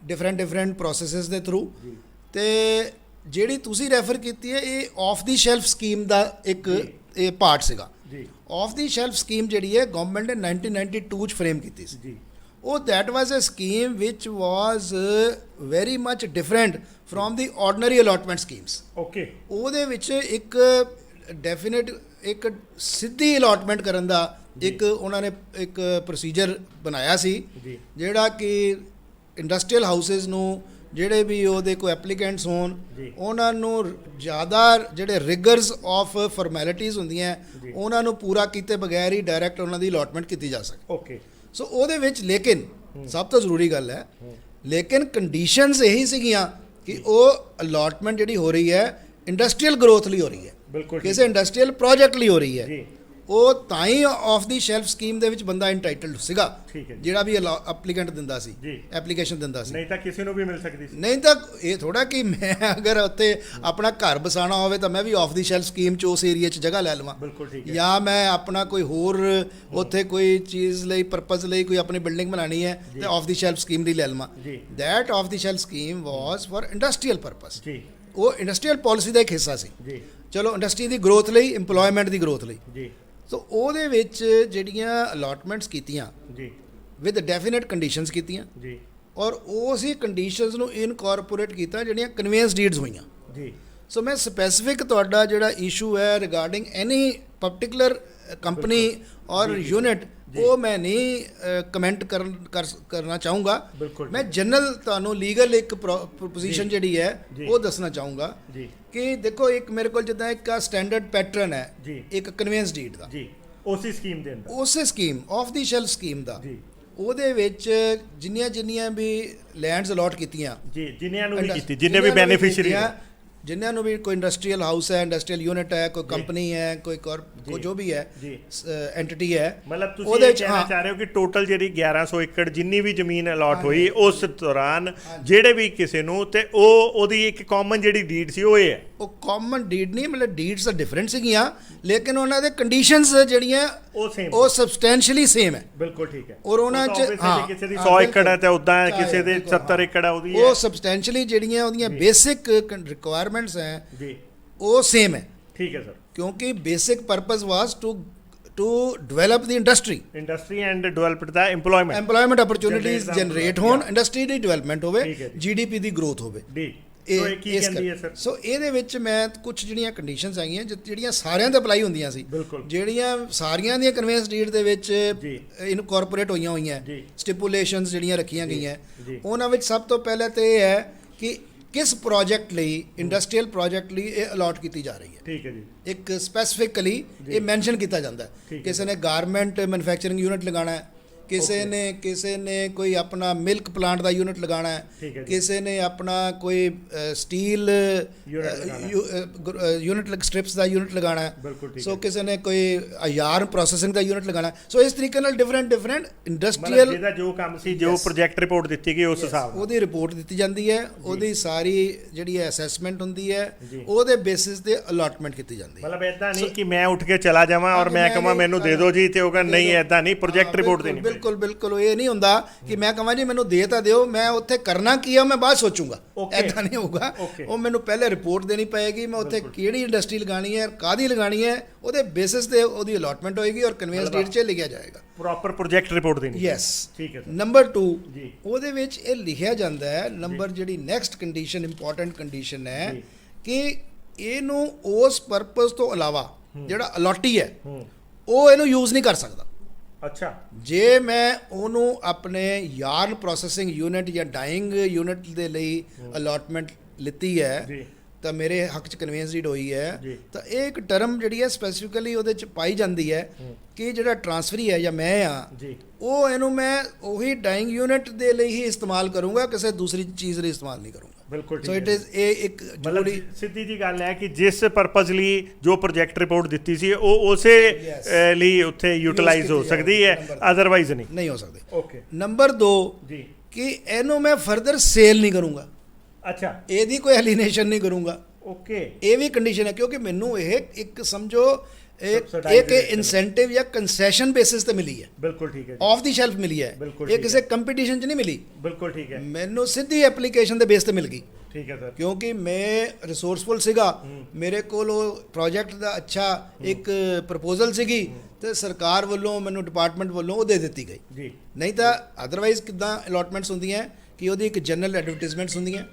ਡਿਫਰੈਂਟ ਪ੍ਰੋਸੈਸਸ ਦੇ ਥਰੂ। ਜੀ ਤੇ ਜਿਹੜੀ ਤੁਸੀਂ ਰੈਫਰ ਕੀਤੀ ਹੈ ਇਹ ਆਫ ਦੀ ਸ਼ੈਲਫ ਸਕੀਮ ਦਾ ਇੱਕ ਇਹ ਪਾਰਟ ਸੀਗਾ। ਜੀ ਆਫ ਦੀ ਸ਼ੈਲਫ ਸਕੀਮ ਜਿਹੜੀ ਹੈ ਗਵਰਨਮੈਂਟ ਨੇ 1992 ਚ ਫਰੇਮ ਕੀਤੀ ਸੀ। ਜੀ ਉਹ that was a scheme which was very much different from the ordinary allotment schemes. Okay ਉਹਦੇ ਵਿੱਚ ਇੱਕ ਡੈਫੀਨਿਟ ਇੱਕ ਸਿੱਧੀ ਅਲਾਟਮੈਂਟ ਕਰਨ ਦਾ ਇੱਕ ਉਹਨਾਂ ਨੇ ਇੱਕ ਪ੍ਰੋਸੀਜਰ ਬਣਾਇਆ ਸੀ, ਜੀ ਜਿਹੜਾ ਕਿ ਇੰਡਸਟਰੀਅਲ ਹਾਊਸਿਸ ਨੂੰ ਜਿਹੜੇ ਵੀ ਉਹਦੇ ਕੋਈ ਐਪਲੀਕੈਂਟਸ ਹੋਣ ਜੀ ਉਹਨਾਂ ਨੂੰ ਜ਼ਿਆਦਾ ਜਿਹੜੇ ਰਿਗਰਸ ਆਫ ਫਾਰਮੈਲਿਟੀਜ਼ ਹੁੰਦੀਆਂ ਜੀ ਉਹਨਾਂ ਨੂੰ ਪੂਰਾ ਕੀਤੇ ਬਗੈਰ ਹੀ ਡਾਇਰੈਕਟ ਉਹਨਾਂ ਦੀ ਅਲਾਟਮੈਂਟ ਕੀਤੀ ਜਾ ਸਕੇ। ਓਕੇ ਸੋ ਉਹਦੇ ਵਿੱਚ ਲੇਕਿਨ ਸਭ ਤੋਂ ਜ਼ਰੂਰੀ ਗੱਲ ਹੈ, ਲੇਕਿਨ ਕੰਡੀਸ਼ਨਸ ਇਹੀ ਸੀਗੀਆਂ ਕਿ ਉਹ ਅਲਾਟਮੈਂਟ ਜਿਹੜੀ ਹੋ ਰਹੀ ਹੈ ਇੰਡਸਟਰੀਅਲ ਗਰੋਥ ਲਈ ਹੋ ਰਹੀ ਹੈ, ਬਿਲਕੁਲ ਕਿਸੇ ਇੰਡਸਟਰੀਅਲ ਪ੍ਰੋਜੈਕਟ ਲਈ ਹੋ ਰਹੀ ਹੈ। ਜੀ ਉਹ ਤਾਂ ਹੀ ਆਫ ਦੀ ਸ਼ੈਲਫ ਸਕੀਮ ਦੇ ਵਿੱਚ ਬੰਦਾ ਇੰਟਾਈਟਲਡ ਸੀਗਾ, ਠੀਕ ਹੈ ਜੀ। ਜਿਹੜਾ ਵੀ ਐਪਲੀਕੈਂਟ ਦਿੰਦਾ ਸੀ, ਜੀ। ਐਪਲੀਕੇਸ਼ਨ ਦਿੰਦਾ ਸੀ। ਨਹੀਂ ਤਾਂ ਕਿਸੇ ਨੂੰ ਵੀ ਮਿਲ ਸਕਦੀ ਸੀ। ਨਹੀਂ ਤਾਂ ਇਹ ਥੋੜਾ ਕਿ ਮੈਂ ਅਗਰ ਉੱਥੇ ਆਪਣਾ ਘਰ ਬਸਾਉਣਾ ਹੋਵੇ ਤਾਂ ਮੈਂ ਵੀ ਆਫ ਦੀ ਸ਼ੈਲਫ ਸਕੀਮ 'ਚ ਉਸ ਏਰੀਆ 'ਚ ਜਗ੍ਹਾ ਲੈ ਲਵਾਂ, ਬਿਲਕੁਲ ਠੀਕ ਹੈ। ਜਾਂ ਮੈਂ ਆਪਣਾ ਕੋਈ ਹੋਰ ਉੱਥੇ ਕੋਈ ਚੀਜ਼ ਲਈ ਪਰਪਸ ਲਈ ਕੋਈ ਆਪਣੀ ਬਿਲਡਿੰਗ ਬਣਾਉਣੀ ਹੈ ਤੇ ਆਫ ਦੀ ਸ਼ੈਲਫ ਸਕੀਮ ਦੀ ਲੈ ਲਵਾਂ। ਜੀ that of the shelf scheme was for industrial purpose. ਜੀ ਉਹ ਇੰਡਸਟਰੀਅਲ ਪਾਲਿਸੀ ਦਾ ਇੱਕ ਹਿੱਸਾ ਸੀ। ਜੀ ਚਲੋ ਇੰਡਸਟਰੀ ਦੀ ਗਰੋਥ ਲਈ, ਇੰਪਲੋਇਮੈਂਟ ਦੀ ਗਰੋਥ ਲਈ। ਜੀ ਸੋ ਉਹਦੇ ਵਿੱਚ ਜਿਹੜੀਆਂ ਅਲਾਟਮੈਂਟਸ ਕੀਤੀਆਂ ਜੀ ਵਿਦ ਡੈਫੀਨਿਟ ਕੰਡੀਸ਼ਨਸ ਕੀਤੀਆਂ, ਜੀ ਔਰ ਉਸ ਹੀ ਕੰਡੀਸ਼ਨਸ ਨੂੰ ਇਨਕੋਰਪੋਰੇਟ ਕੀਤਾ ਜਿਹੜੀਆਂ ਕਨਵੇਂਸ ਡੀਡਸ ਹੋਈਆਂ। ਜੀ ਸੋ ਮੈਂ ਸਪੈਸੀਫਿਕ ਤੁਹਾਡਾ ਜਿਹੜਾ ਇਸ਼ੂ ਹੈ ਰਿਗਾਰਡਿੰਗ ਐਨੀ ਪਰਟੀਕੂਲਰ ਕੰਪਨੀ ਔਰ ਯੂਨਿਟ, ਉਹ ਮੈਂ ਨਹੀਂ ਕਮੈਂਟ ਕਰਨਾ ਚਾਹੂੰਗਾ। ਬਿਲਕੁਲ ਮੈਂ ਜਨਰਲ ਤੁਹਾਨੂੰ ਲੀਗਲ ਇੱਕ ਪੋਜੀਸ਼ਨ ਜਿਹੜੀ ਹੈ ਜੀ। ਉਹ ਦੱਸਣਾ ਚਾਹੂੰਗਾ ਜੀ ਕਿ ਦੇਖੋ ਇੱਕ ਮੇਰੇ ਕੋਲ ਜਿੱਦਾਂ ਇੱਕ ਸਟੈਂਡਰਡ ਪੈਟਰਨ ਹੈ ਜੀ ਇੱਕ ਕਨਵੇਂਸ ਡੀਡ ਦਾ, ਜੀ ਉਸੇ ਸਕੀਮ ਦੇ ਅੰਦਰ। ਉਸੇ scheme of the shell scheme ਦਾ, ਜੀ ਉਹਦੇ ਵਿੱਚ ਜਿੰਨੀਆਂ ਵੀ ਲੈਂਡਸ ਅਲਾਟ ਕੀਤੀਆਂ, ਜੀ ਜਿਨ੍ਹਾਂ ਨੂੰ ਵੀ ਕੀਤੀ, ਜਿੰਨੇ ਵੀ ਬੈਨੀਫੀਸ਼ੀਅਰੀ ਜਿਨ੍ਹਾਂ ਨੂੰ ਵੀ ਕੋਈ ਇੰਡਸਟਰੀਅਲ ਹਾਊਸ ਹੈ, ਇੰਡਸਟਰੀਅਲ ਯੂਨਿਟ ਹੈ, ਕੋਈ ਕੰਪਨੀ ਹੈ, ਕੋਈ ਜੋ ਵੀ ਹੈ ਜੀ ਐਂਟੀਟੀ ਹੈ, ਮਤਲਬ ਤੁਸੀਂ ਉਹਦੇ ਇਹ ਵਿੱਚ ਕਹਿਣਾ ਚਾਹ ਰਹੇ ਹੋ ਕਿ ਟੋਟਲ ਜਿਹੜੀ 1100 ਏਕੜ ਜਿੰਨੀ ਵੀ ਜ਼ਮੀਨ ਅਲਾਟ ਹੋਈ ਉਸ ਦੌਰਾਨ ਜਿਹੜੇ ਵੀ ਕਿਸੇ ਨੂੰ, ਤੇ ਉਹਦੀ ਇੱਕ ਕਾਮਨ ਜਿਹੜੀ ਡੀਡ ਸੀ ਉਹ ਇਹ ਹੈ। ਉਹ ਕਾਮਨ ਡੀਡ ਨਹੀਂ, ਮਤਲਬ ਡੀਡਸ ਤਾਂ ਡਿਫਰੈਂਟ ਸੀਗੀਆਂ, ਲੇਕਿਨ ਉਹਨਾਂ ਦੇ ਕੰਡੀਸ਼ਨਸ ਜਿਹੜੀਆਂ ਉਹ ਸਬਸਟੈਂਸ਼ੀਅਲੀ ਸੇਮ ਹੈ। ਬਿਲਕੁਲ ਠੀਕ ਹੈ। ਔਰ ਉਹਨਾਂ 'ਚ ਕਿਸੇ ਦੀ 100 ਏਕੜ ਹੈ ਤੇ ਉਦਾਂ ਕਿਸੇ ਦੇ 70 ਏਕੜ ਹੈ ਉਹਦੀ ਉਹ ਸਬਸਟੈਂਸ਼ੀਅਲੀ ਜਿਹੜੀਆਂ ਉਹਦੀਆਂ ਬੇਸਿਕ ਰਿਕੁਆਇਰਮੈਂਟਸ ਹੈ ਜੀ ਉਹ ਸੇਮ ਹੈ। ਠੀਕ ਹੈ ਸਰ। ਕਿਉਂਕਿ basic purpose was to develop the industry and developed the employment opportunities generate ਹੋਣ, ਇੰਡਸਟਰੀ ਦੀ ਡਿਵੈਲਪਮੈਂਟ ਹੋਵੇ, GDP ਦੀ ਗਰੋਥ ਹੋਵੇ। ਸੋ ਇਹਦੇ ਵਿੱਚ ਮੈਂ ਕੁਝ ਜਿਹੜੀਆਂ ਕੰਡੀਸ਼ਨਸ ਆਈਆਂ ਜਿਹੜੀਆਂ ਸਾਰਿਆਂ ਤੇ ਅਪਲਾਈ ਹੁੰਦੀਆਂ ਸੀ, ਜਿਹੜੀਆਂ ਸਾਰੀਆਂ ਦੀਆਂ ਕਨਵੇਂਸ ਡੀਡ ਦੇ ਵਿੱਚ ਇਨਕੋਰਪੋਰੇਟ ਹੋਈਆਂ ਸਟਿਪੂਲੇਸ਼ਨਸ ਜਿਹੜੀਆਂ ਰੱਖੀਆਂ ਗਈਆਂ, ਉਹਨਾਂ ਵਿੱਚ ਸਭ ਤੋਂ ਪਹਿਲਾਂ ਤੇ ਇਹ ਹੈ ਕਿ ਕਿਸ ਪ੍ਰੋਜੈਕਟ ਲਈ, ਇੰਡਸਟਰੀਅਲ ਪ੍ਰੋਜੈਕਟ ਲਈ ਇਹ ਅਲਾਟ ਕੀਤੀ ਜਾ ਰਹੀ ਹੈ। ਠੀਕ ਹੈ ਜੀ। ਇੱਕ ਸਪੈਸੀਫਿਕਲੀ ਇਹ ਮੈਂਸ਼ਨ ਕੀਤਾ ਜਾਂਦਾ ਹੈ, ਕਿਸੇ ਨੇ ਗਾਰਮੈਂਟ ਮੈਨੂਫੈਕਚਰਿੰਗ ਯੂਨਿਟ ਲਗਾਉਣਾ ਹੈ, ਕਿਸੇ ਨੇ ਕੋਈ ਆਪਣਾ ਮਿਲਕ ਪਲਾਂਟ ਦਾ ਯੂਨਿਟ ਲਗਾਉਣਾ ਹੈ, ਕਿਸੇ ਨੇ ਆਪਣਾ ਕੋਈ ਸਟੀਲ ਯੂਨਿਟ ਸਟ੍ਰਿਪਸ ਦਾ ਯੂਨਿਟ ਲਗਾਉਣਾ ਹੈ, ਸੋ ਕਿਸੇ ਨੇ ਕੋਈ ਯਾਰ ਪ੍ਰੋਸੈਸਿੰਗ ਦਾ ਯੂਨਿਟ ਲਗਾਉਣਾ ਹੈ। ਸੋ ਇਸ ਤਰੀਕੇ ਨਾਲ ਡਿਫਰੈਂਟ ਇੰਡਸਟਰੀਅਲ ਜਿਹਦਾ ਜੋ ਕੰਮ ਸੀ, ਜੋ ਪ੍ਰੋਜੈਕਟ ਰਿਪੋਰਟ ਦਿੱਤੀ ਗਈ ਉਸ ਹਿਸਾਬ ਨਾਲ ਉਹਦੀ ਰਿਪੋਰਟ ਦਿੱਤੀ ਜਾਂਦੀ ਹੈ, ਉਹਦੀ ਸਾਰੀ ਜਿਹੜੀ ਅਸੈਸਮੈਂਟ ਹੁੰਦੀ ਹੈ, ਉਹਦੇ ਬੇਸਿਸ ਤੇ ਅਲਾਟਮੈਂਟ ਕੀਤੀ ਜਾਂਦੀ ਹੈ। ਮਤਲਬ ਇਦਾਂ ਨਹੀਂ ਕਿ ਮੈਂ ਉੱਠ ਕੇ ਚਲਾ ਜਾਵਾਂ ਔਰ ਮੈਂ ਕਹਾਂ ਮੈਨੂੰ ਦੇ ਦਿਓ ਜੀ, ਤੇ ਉਹ ਕਹਿੰਦਾ ਨਹੀਂ ਇਦਾਂ ਨਹੀਂ, ਪ੍ਰੋਜੈਕਟ ਰਿਪੋਰਟ ਦੇਣੀ। ਬਿਲਕੁਲ ਇਹ ਨਹੀਂ ਹੁੰਦਾ ਕਿ ਮੈਂ ਕਹਾਂ ਜੀ ਮੈਨੂੰ ਦੇ ਤਾਂ ਦਿਓ, ਮੈਂ ਉੱਥੇ ਕਰਨਾ ਕੀ ਆ ਮੈਂ ਬਾਅਦ ਸੋਚੂੰਗਾ, ਐਦਾਂ ਨਹੀਂ ਹੋਊਗਾ। ਉਹ ਮੈਨੂੰ ਪਹਿਲੇ ਰਿਪੋਰਟ ਦੇਣੀ ਪਏਗੀ, ਮੈਂ ਉੱਥੇ ਕਿਹੜੀ ਇੰਡਸਟਰੀ ਲਗਾਣੀ ਹੈ, ਕਾਹਦੀ ਲਗਾਣੀ ਹੈ, ਉਹਦੇ ਬੇਸਿਸ ਤੇ ਉਹਦੀ ਅਲਾਟਮੈਂਟ ਹੋਏਗੀ ਔਰ ਕਨਵੇਂਸ ਡੀਡ 'ਚ ਲਿਖਿਆ ਜਾਏਗਾ, ਪ੍ਰੋਪਰ ਪ੍ਰੋਜੈਕਟ ਰਿਪੋਰਟ ਦੇਣੀ। ਯੈਸ, ਠੀਕ ਹੈ। ਨੰਬਰ 2 ਉਹਦੇ ਵਿੱਚ ਇਹ ਲਿਖਿਆ ਜਾਂਦਾ ਹੈ, ਨੰਬਰ ਜਿਹੜੀ ਨੈਕਸਟ ਕੰਡੀਸ਼ਨ ਇੰਪੋਰਟੈਂਟ ਕੰਡੀਸ਼ਨ ਹੈ ਕਿ ਇਹਨੂੰ ਉਸ ਪਰਪਸ ਤੋਂ ਇਲਾਵਾ ਜਿਹੜਾ ਅਲਾਟੀ ਹੈ ਉਹ ਇਹਨੂੰ ਯੂਜ਼ ਨਹੀਂ ਕਰ ਸਕਦਾ। ਅੱਛਾ। ਜੇ ਮੈਂ ਉਹਨੂੰ ਆਪਣੇ ਯਾਰਨ ਪ੍ਰੋਸੈਸਿੰਗ ਯੂਨਿਟ ਜਾਂ ਡਾਈਂਗ ਯੂਨਿਟ ਦੇ ਲਈ ਅਲਾਟਮੈਂਟ ਲਿੱਤੀ ਹੈ ਜੀ ਤਾਂ ਮੇਰੇ ਹੱਕ 'ਚ ਕਨਵੈਂਸ ਡੀਡ ਹੋਈ ਜੀ। ਹੈ ਤਾਂ ਇਹ ਇੱਕ ਟਰਮ ਜਿਹੜੀ ਹੈ ਸਪੈਸੀਫਿਕਲੀ ਉਹਦੇ 'ਚ ਪਾਈ ਜਾਂਦੀ ਹੈ ਕਿ ਜਿਹੜਾ ਟਰਾਂਸਫਰੀ ਹੈ ਜਾਂ ਮੈਂ ਆ ਜੀ ਉਹ ਇਹਨੂੰ ਮੈਂ ਉਹੀ ਡਾਈਂਗ ਯੂਨਿਟ ਦੇ ਲਈ ਹੀ ਇਸਤੇਮਾਲ ਕਰੂੰਗਾ, ਕਿਸੇ ਦੂਸਰੀ ਚੀਜ਼ ਲਈ ਇਸਤੇਮਾਲ ਨਹੀਂ ਕਰੂੰਗਾ। ਬਿਲਕੁਲ ਸੋ ਠੀਕ ਇਟ ਹੈ। ਇਜ਼ ਇਹ ਇੱਕ ਮਤਲਬ ਜ਼ਰੂਰੀ ਸਿੱਧੀ ਜੀ ਗੱਲ ਹੈ ਕਿ ਜਿਸ ਪਰਪਸ ਲਈ ਜੋ ਪ੍ਰੋਜੈਕਟ ਰਿਪੋਰਟ ਦਿੱਤੀ ਸੀ ਉਹ ਉਸੇ ਲਈ ਉੱਥੇ ਯੂਟਿਲਾਈਜ਼ ਹੋ ਕੀਤੀ ਸਕਦੀ ਹੈ, ਜਾਵੇ। ਅਦਰਵਾਈਜ਼ ਨਹੀਂ। ਨਹੀਂ ਹੋ ਸਕਦੇ। ਓਕੇ ਨੰਬਰ 2 ਜੀ ਕਿ ਇਹਨੂੰ ਮੈਂ ਫਰਦਰ ਸੇਲ ਨਹੀਂ ਕਰੂੰਗਾ, ਅੱਛਾ ਇਹਦੀ ਕੋਈ ਐਲੀਨੇਸ਼ਨ ਨਹੀਂ ਕਰੂੰਗਾ। ਓਕੇ ਇਹ ਵੀ ਕੰਡੀਸ਼ਨ ਹੈ ਕਿਉਂਕਿ ਮੈਨੂੰ ਇਹ ਇੱਕ ਸਮਝੋ ਇੱਕ Subsidized ਇਨਸੈਂਟਿਵ ਜਾਂ ਕੰਸੈਸ਼ਨ ਬੇਸਿਸ ਤੇ ਮਿਲੀ ਹੈ, ਬਿਲਕੁਲ ਠੀਕ ਹੈ ਜੀ। ਆਫ ਦੀ ਸ਼ੈਲਫ ਮਿਲੀ ਹੈ, ਬਿਲਕੁਲ ਇਹ ਠੀਕ ਕਿਸੇ ਕੰਪੀਟੀਸ਼ਨ 'ਚ ਨਹੀਂ ਮਿਲੀ, ਬਿਲਕੁਲ ਠੀਕ ਹੈ ਮੈਨੂੰ ਸਿੱਧੀ ਐਪਲੀਕੇਸ਼ਨ ਦੇ ਬੇਸ ਤੇ ਮਿਲ ਗਈ ਠੀਕ ਹੈ ਸਰ। ਕਿਉਂਕਿ ਮੈਂ ਰਿਸੋਰਸਫੁਲ ਸੀਗਾ, ਮੇਰੇ ਕੋਲ ਉਹ ਪ੍ਰੋਜੈਕਟ ਦਾ ਅੱਛਾ ਇੱਕ ਪ੍ਰਪੋਜ਼ਲ ਸੀਗੀ ਤੇ ਸਰਕਾਰ ਵੱਲੋਂ ਮੈਨੂੰ ਡਿਪਾਰਟਮੈਂਟ ਵੱਲੋਂ ਉਹ ਦੇ ਦਿੱਤੀ ਗਈ। ਜੀ ਨਹੀਂ ਤਾਂ ਅਦਰਵਾਈਜ਼ ਕਿੱਦਾਂ ਅਲਾਟਮੈਂਟਸ ਹੁੰਦੀਆਂ ਕਿ ਉਹਦੀ ਇੱਕ ਜਨਰਲ ਐਡਵਰਟਾਈਜ਼ਮੈਂਟਸ ਹੁੰਦੀਆਂ,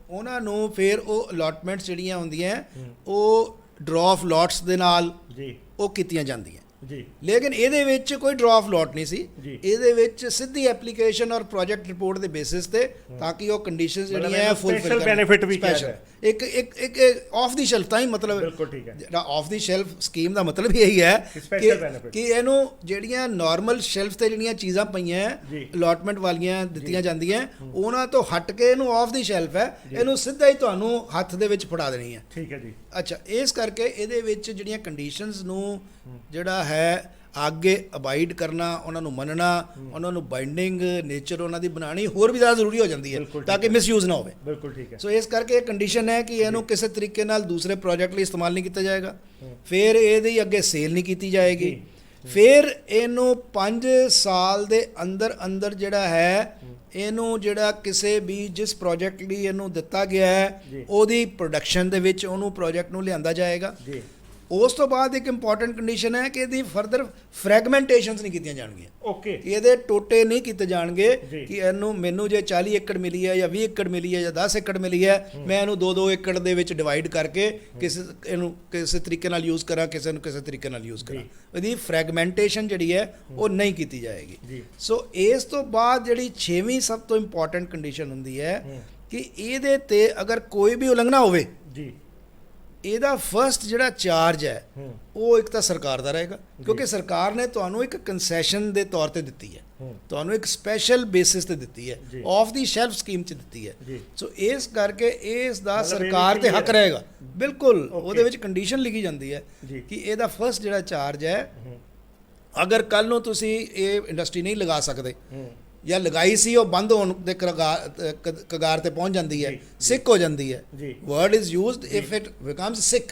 ਉਹਨਾਂ ਨੂੰ ਫਿਰ ਉਹ ਅਲਾਟਮੈਂਟਸ ਜਿਹੜੀਆਂ ਹੁੰਦੀਆਂ ਉਹ ਡਰਾ ਆਫ ਲੋਟਸ ਦੇ ਨਾਲ ਜੀ ਉਹ ਕੀਤੀਆਂ ਜਾਂਦੀਆਂ। ਜੀ ਲੇਕਿਨ ਇਹਦੇ ਵਿੱਚ ਕੋਈ ਡਰਾ ਆਫ ਲੋਟ ਨਹੀਂ ਸੀ, ਜੀ। ਇਹਦੇ ਵਿੱਚ ਸਿੱਧੀ ਐਪਲੀਕੇਸ਼ਨ ਔਰ ਪ੍ਰੋਜੈਕਟ ਰਿਪੋਰਟ ਦੇ ਬੇਸਿਸ ਤੇ ਤਾਂ ਕਿ ਉਹ ਕੰਡੀਸ਼ਨਸ ਮਤਲਬ ਜਿਹੜੀਆਂ ਹੈ ਇਹਨੂੰ ਫੁੱਲਫਿਲ special benefit ਵੀ ਕਿਹਾ ਜਾਏ। ਇੱਕ ਆਫ ਦੀ ਸ਼ੈਲਫ ਤਾਂ ਹੀ ਮਤਲਬ ਬਿਲਕੁਲ ਠੀਕ ਹੈ। ਜਿਹੜਾ ਆਫ ਦੀ ਸ਼ੈਲਫ ਸਕੀਮ ਦਾ ਮਤਲਬ ਇਹੀ ਹੈ ਕਿ special benefit। ਕਿ ਇਹਨੂੰ ਜਿਹੜੀਆਂ ਨਾਰਮਲ ਸ਼ੈਲਫ ਤੇ ਜਿਹੜੀਆਂ ਚੀਜ਼ਾਂ ਪਈਆਂ ਜੀ। ਅਲਾਟਮੈਂਟ ਵਾਲੀਆਂ ਦਿੱਤੀਆਂ ਜਾਂਦੀਆਂ ਉਹਨਾਂ ਤੋਂ ਹਟ ਕੇ ਇਹਨੂੰ ਆਫ ਦੀ ਸ਼ੈਲਫ ਹੈ, ਇਹਨੂੰ ਸਿੱਧਾ ਹੀ ਤੁਹਾਨੂੰ ਹੱਥ ਦੇ ਵਿੱਚ ਫੜਾ ਦੇਣੀ ਹੈ। ਠੀਕ ਹੈ ਜੀ। ਅੱਛਾ, ਇਸ ਕਰਕੇ ਇਹਦੇ ਵਿੱਚ ਜਿਹੜੀਆਂ ਕੰਡੀਸ਼ਨਸ ਨੂੰ ਜਿਹੜਾ ਹੈ ਅੱਗੇ ਅਬਾਈਡ ਕਰਨਾ, ਉਹਨਾਂ ਨੂੰ ਮੰਨਣਾ, ਉਹਨਾਂ ਨੂੰ ਬਾਈਂਡਿੰਗ ਨੇਚਰ ਉਹਨਾਂ ਦੀ ਬਣਾਉਣੀ ਹੋਰ ਵੀ ਜ਼ਿਆਦਾ ਜ਼ਰੂਰੀ ਹੋ ਜਾਂਦੀ ਹੈ ਬਿਲਕੁਲ ਤਾਂ ਕਿ ਮਿਸਯੂਜ਼ ਨਾ ਹੋਵੇ। ਬਿਲਕੁਲ ਠੀਕ ਹੈ। ਸੋ ਇਸ ਕਰਕੇ ਇਹ ਕੰਡੀਸ਼ਨ ਹੈ ਕਿ ਇਹਨੂੰ ਕਿਸੇ ਤਰੀਕੇ ਨਾਲ ਦੂਸਰੇ ਪ੍ਰੋਜੈਕਟ ਲਈ ਇਸਤੇਮਾਲ ਨਹੀਂ ਕੀਤਾ ਜਾਏਗਾ, ਫਿਰ ਇਹਦੀ ਅੱਗੇ ਸੇਲ ਨਹੀਂ ਕੀਤੀ ਜਾਏਗੀ, ਫਿਰ ਇਹਨੂੰ 5 ਸਾਲ ਦੇ ਅੰਦਰ ਅੰਦਰ ਜਿਹੜਾ ਹੈ ਇਹਨੂੰ ਜਿਹੜਾ ਕਿਸੇ ਵੀ ਜਿਸ ਪ੍ਰੋਜੈਕਟ ਲਈ ਇਹਨੂੰ ਦਿੱਤਾ ਗਿਆ ਹੈ ਉਹਦੀ ਪ੍ਰੋਡਕਸ਼ਨ ਦੇ ਵਿੱਚ ਉਹਨੂੰ ਪ੍ਰੋਜੈਕਟ ਨੂੰ ਲਿਆਂਦਾ ਜਾਏਗਾ। ਜੀ ਉਸ ਤੋਂ ਬਾਅਦ ਇੱਕ ਇੰਪੋਰਟੈਂਟ ਕੰਡੀਸ਼ਨ ਹੈ ਕਿ ਇਹਦੀ ਫਰਦਰ ਫਰੈਗਮੈਂਟੇਸ਼ਨਸ ਨਹੀਂ ਕੀਤੀਆਂ ਜਾਣਗੀਆਂ, ਓਕੇ ਇਹਦੇ ਟੋਟੇ ਨਹੀਂ ਕੀਤੇ ਜਾਣਗੇ ਜੀ। ਕਿ ਇਹਨੂੰ ਮੈਨੂੰ ਜੇ 40 ਏਕੜ ਮਿਲੀ ਹੈ ਜਾਂ 20 ਏਕੜ ਮਿਲੀ ਹੈ ਜਾਂ 10 ਏਕੜ ਮਿਲੀ ਹੈ, ਮੈਂ ਇਹਨੂੰ 2-2 ਏਕੜ ਦੇ ਵਿੱਚ ਡਿਵਾਈਡ ਕਰਕੇ ਇਹਨੂੰ ਕਿਸੇ ਤਰੀਕੇ ਨਾਲ ਯੂਜ਼ ਕਰਾਂ, ਕਿਸੇ ਨੂੰ ਕਿਸੇ ਤਰੀਕੇ ਨਾਲ ਯੂਜ਼ ਕਰਾਂ। ਇਹਦੀ ਫਰੈਗਮੈਂਟੇਸ਼ਨ ਜਿਹੜੀ ਹੈ ਉਹ ਨਹੀਂ ਕੀਤੀ ਜਾਏਗੀ। ਜੀ। ਸੋ ਇਸ ਤੋਂ ਬਾਅਦ ਜਿਹੜੀ 6ਵੀਂ ਸਭ ਤੋਂ ਇੰਪੋਰਟੈਂਟ ਕੰਡੀਸ਼ਨ ਹੁੰਦੀ ਹੈ ਕਿ ਇਹਦੇ ਤੇ ਅਗਰ ਕੋਈ ਵੀ ਉਲੰਘਣਾ ਹੋਵੇ, ਜੀ ਇਹਦਾ ਫਰਸਟ ਜਿਹੜਾ ਚਾਰਜ ਹੈ ਉਹ ਇੱਕ ਤਾਂ ਸਰਕਾਰ ਦਾ ਰਹੇਗਾ ਕਿਉਂਕਿ ਸਰਕਾਰ ਨੇ ਤੁਹਾਨੂੰ ਇੱਕ ਕੰਸੈਸ਼ਨ ਦੇ ਤੌਰ ਤੇ ਦਿੱਤੀ ਹੈ, ਤੁਹਾਨੂੰ ਇੱਕ ਸਪੈਸ਼ਲ ਬੇਸਿਸ ਤੇ ਦਿੱਤੀ ਹੈ, ਆਫ ਦੀ ਸ਼ੈਲਫ ਸਕੀਮ 'ਚ ਦਿੱਤੀ ਹੈ। ਸੋ ਇਸ ਕਰਕੇ ਇਸ ਦਾ ਸਰਕਾਰ ਤੇ ਹੱਕ ਰਹੇਗਾ। ਬਿਲਕੁਲ ਉਹਦੇ ਵਿੱਚ ਕੰਡੀਸ਼ਨ ਲਿਖੀ ਜਾਂਦੀ ਹੈ ਕਿ ਇਹਦਾ ਫਰਸਟ ਜਿਹੜਾ ਚਾਰਜ ਹੈ, ਅਗਰ ਕੱਲ ਨੂੰ ਤੁਸੀਂ ਇਹ ਇੰਡਸਟਰੀ ਨਹੀਂ ਲਗਾ ਸਕਦੇ ਜਾਂ ਲਗਾਈ ਸੀ ਉਹ ਬੰਦ ਹੋਣ ਦੇ ਕਗਾਰ ਤੇ ਪਹੁੰਚ ਜਾਂਦੀ ਹੈ, ਸਿੱਕ ਹੋ ਜਾਂਦੀ ਹੈ, word is used if it becomes sick,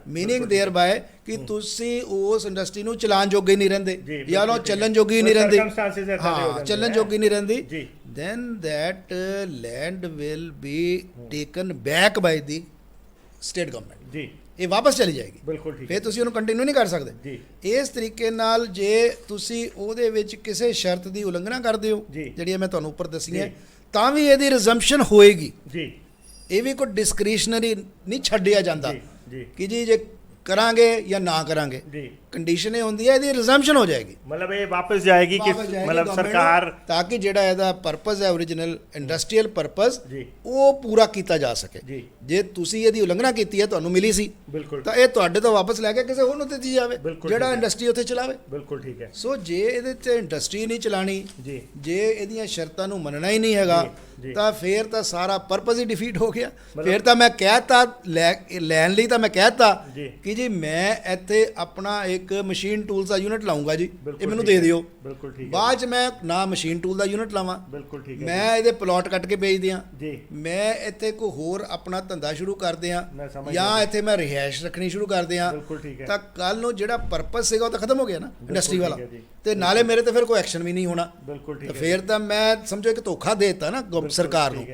meaning thereby ਕਿ ਤੁਸੀਂ ਉਸ ਇੰਡਸਟਰੀ ਨੂੰ ਚਲਾਉਣ ਜੋਗੇ ਨਹੀਂ ਰਹਿੰਦੇ ਜਾਂ ਉਹ ਚੱਲਣ ਜੋਗੀ ਨਹੀਂ ਰਹਿੰਦੀ, ਹਾਂ ਚੱਲਣ ਜੋਗੀ ਨਹੀਂ ਰਹਿੰਦੀ, then that land will be taken back by the state government। ਜੀ ਇਹ ਵਾਪਸ ਚਲੀ ਜਾਏਗੀ। ਬਿਲਕੁਲ ਠੀਕ। ਫਿਰ ਤੁਸੀਂ ਉਹਨੂੰ ਕੰਟੀਨਿਊ ਨਹੀਂ ਕਰ ਸਕਦੇ ਜੀ। ਇਸ ਤਰੀਕੇ ਨਾਲ ਜੇ ਤੁਸੀਂ ਉਹਦੇ ਵਿੱਚ ਕਿਸੇ ਸ਼ਰਤ ਦੀ ਉਲੰਘਣਾ ਕਰਦੇ ਹੋ ਜਿਹੜੀਆਂ ਮੈਂ ਤੁਹਾਨੂੰ ਉੱਪਰ ਦੱਸੀਆਂ ਤਾਂ ਵੀ ਇਹਦੀ ਰਿਜ਼ੰਪਸ਼ਨ ਹੋਏਗੀ ਜੀ। ਇਹ ਵੀ ਕੋਈ ਡਿਸਕ੍ਰਿਸ਼ਨਰੀ ਨਹੀਂ ਛੱਡਿਆ ਜਾਂਦਾ ਕਿ ਜੀ ਜੇ ਕਰਾਂਗੇ ਜਾਂ ਨਾ ਕਰਾਂਗੇ, ਕੰਡੀਸ਼ਨ ਇਹ ਹੁੰਦੀ ਹੈ ਇਹਦੀ ਰਿਜ਼ੰਪਸ਼ਨ ਹੋ ਜਾਏਗੀ, ਮਤਲਬ ਇਹ ਵਾਪਸ ਜਾਏਗੀ ਕਿ ਮਤਲਬ ਸਰਕਾਰ ਤਾਂ ਕਿ ਜਿਹੜਾ ਇਹਦਾ ਪਰਪਸ ਹੈ ਓਰੀਜਨਲ ਇੰਡਸਟਰੀਅਲ ਪਰਪਸ ਉਹ ਪੂਰਾ ਕੀਤਾ ਜਾ ਸਕੇ। ਜੇ ਤੁਸੀਂ ਇਹਦੀ ਉਲੰਘਣਾ ਕੀਤੀ ਹੈ, ਤੁਹਾਨੂੰ ਮਿਲੀ ਸੀ ਤਾਂ ਇਹ ਤੁਹਾਡੇ ਤੋਂ ਵਾਪਸ ਲੈ ਕੇ ਕਿਸੇ ਹੋਰ ਨੂੰ ਦਿੱਤੀ ਜਾਵੇ ਜਿਹੜਾ ਇੰਡਸਟਰੀ ਉੱਥੇ ਚਲਾਵੇ। ਬਿਲਕੁਲ ਠੀਕ ਹੈ। ਸੋ ਜੇ ਇਹਦੇ 'ਚ ਇੰਡਸਟਰੀ ਨਹੀਂ ਚਲਾਣੀ, ਜੇ ਇਹਦੀਆਂ ਸ਼ਰਤਾਂ ਨੂੰ ਮੰਨਣਾ ਹੀ ਨਹੀਂ ਹੈਗਾ ਤਾਂ ਫਿਰ ਤਾਂ ਸਾਰਾ ਪਰਪਸ ਹੀ ਡਿਫੀਟ ਹੋ ਗਿਆ। ਫਿਰ ਤਾਂ ਮੈਂ ਕਹਿਤਾ ਲੈਣ ਲਈ ਤਾਂ ਮੈਂ ਕਹਿਤਾ ਕਿ ਜੀ ਮੈਂ ਇੱਥੇ ਆਪਣਾ ਇੱਕ ਮਸ਼ੀਨ ਟੂਲਸ ਦਾ ਯੂਨਿਟ ਲਾਉਂਗਾ ਜੀ, ਇਹ ਮੈਨੂੰ ਦੇ ਦਿਓ। ਬਿਲਕੁਲ ਠੀਕ। ਬਾਅਦ 'ਚ ਮੈਂ ਨਾ ਮਸ਼ੀਨ ਟੂਲ ਦਾ ਯੂਨਿਟ ਲਾਵਾਂ, ਬਿਲਕੁਲ ਠੀਕ ਹੈ, ਮੈਂ ਇਹਦੇ ਪਲਾਟ ਕੱਟ ਕੇ ਵੇਚ ਦਿਆਂ ਜੀ, ਮੈਂ ਇੱਥੇ ਕੋਈ ਹੋਰ ਆਪਣਾ ਧੰਦਾ ਸ਼ੁਰੂ ਕਰ ਦਿਆਂ ਜਾਂ ਇੱਥੇ ਮੈਂ ਰਿਹਾਇਸ਼ ਰੱਖਣੀ ਸ਼ੁਰੂ ਕਰ ਦਿਆਂ, ਤਾਂ ਕੱਲ ਨੂੰ ਜਿਹੜਾ ਪਰਪਸ ਸੀਗਾ ਉਹ ਤਾਂ ਖਤਮ ਹੋ ਗਿਆ ਨਾ ਇੰਡਸਟਰੀ ਵਾਲਾ, ਤੇ ਨਾਲੇ ਮੇਰੇ ਤੇ ਫਿਰ ਕੋਈ ਐਕਸ਼ਨ ਵੀ ਨਹੀਂ ਹੋਣਾ। ਬਿਲਕੁਲ ਠੀਕ। ਫਿਰ ਤਾਂ ਮੈਂ ਸਮਝੋ ਇੱਕ ਧੋਖਾ ਦੇ ਦਿੱਤਾ ਨਾ ਸਰਕਾਰ ਨੂੰ।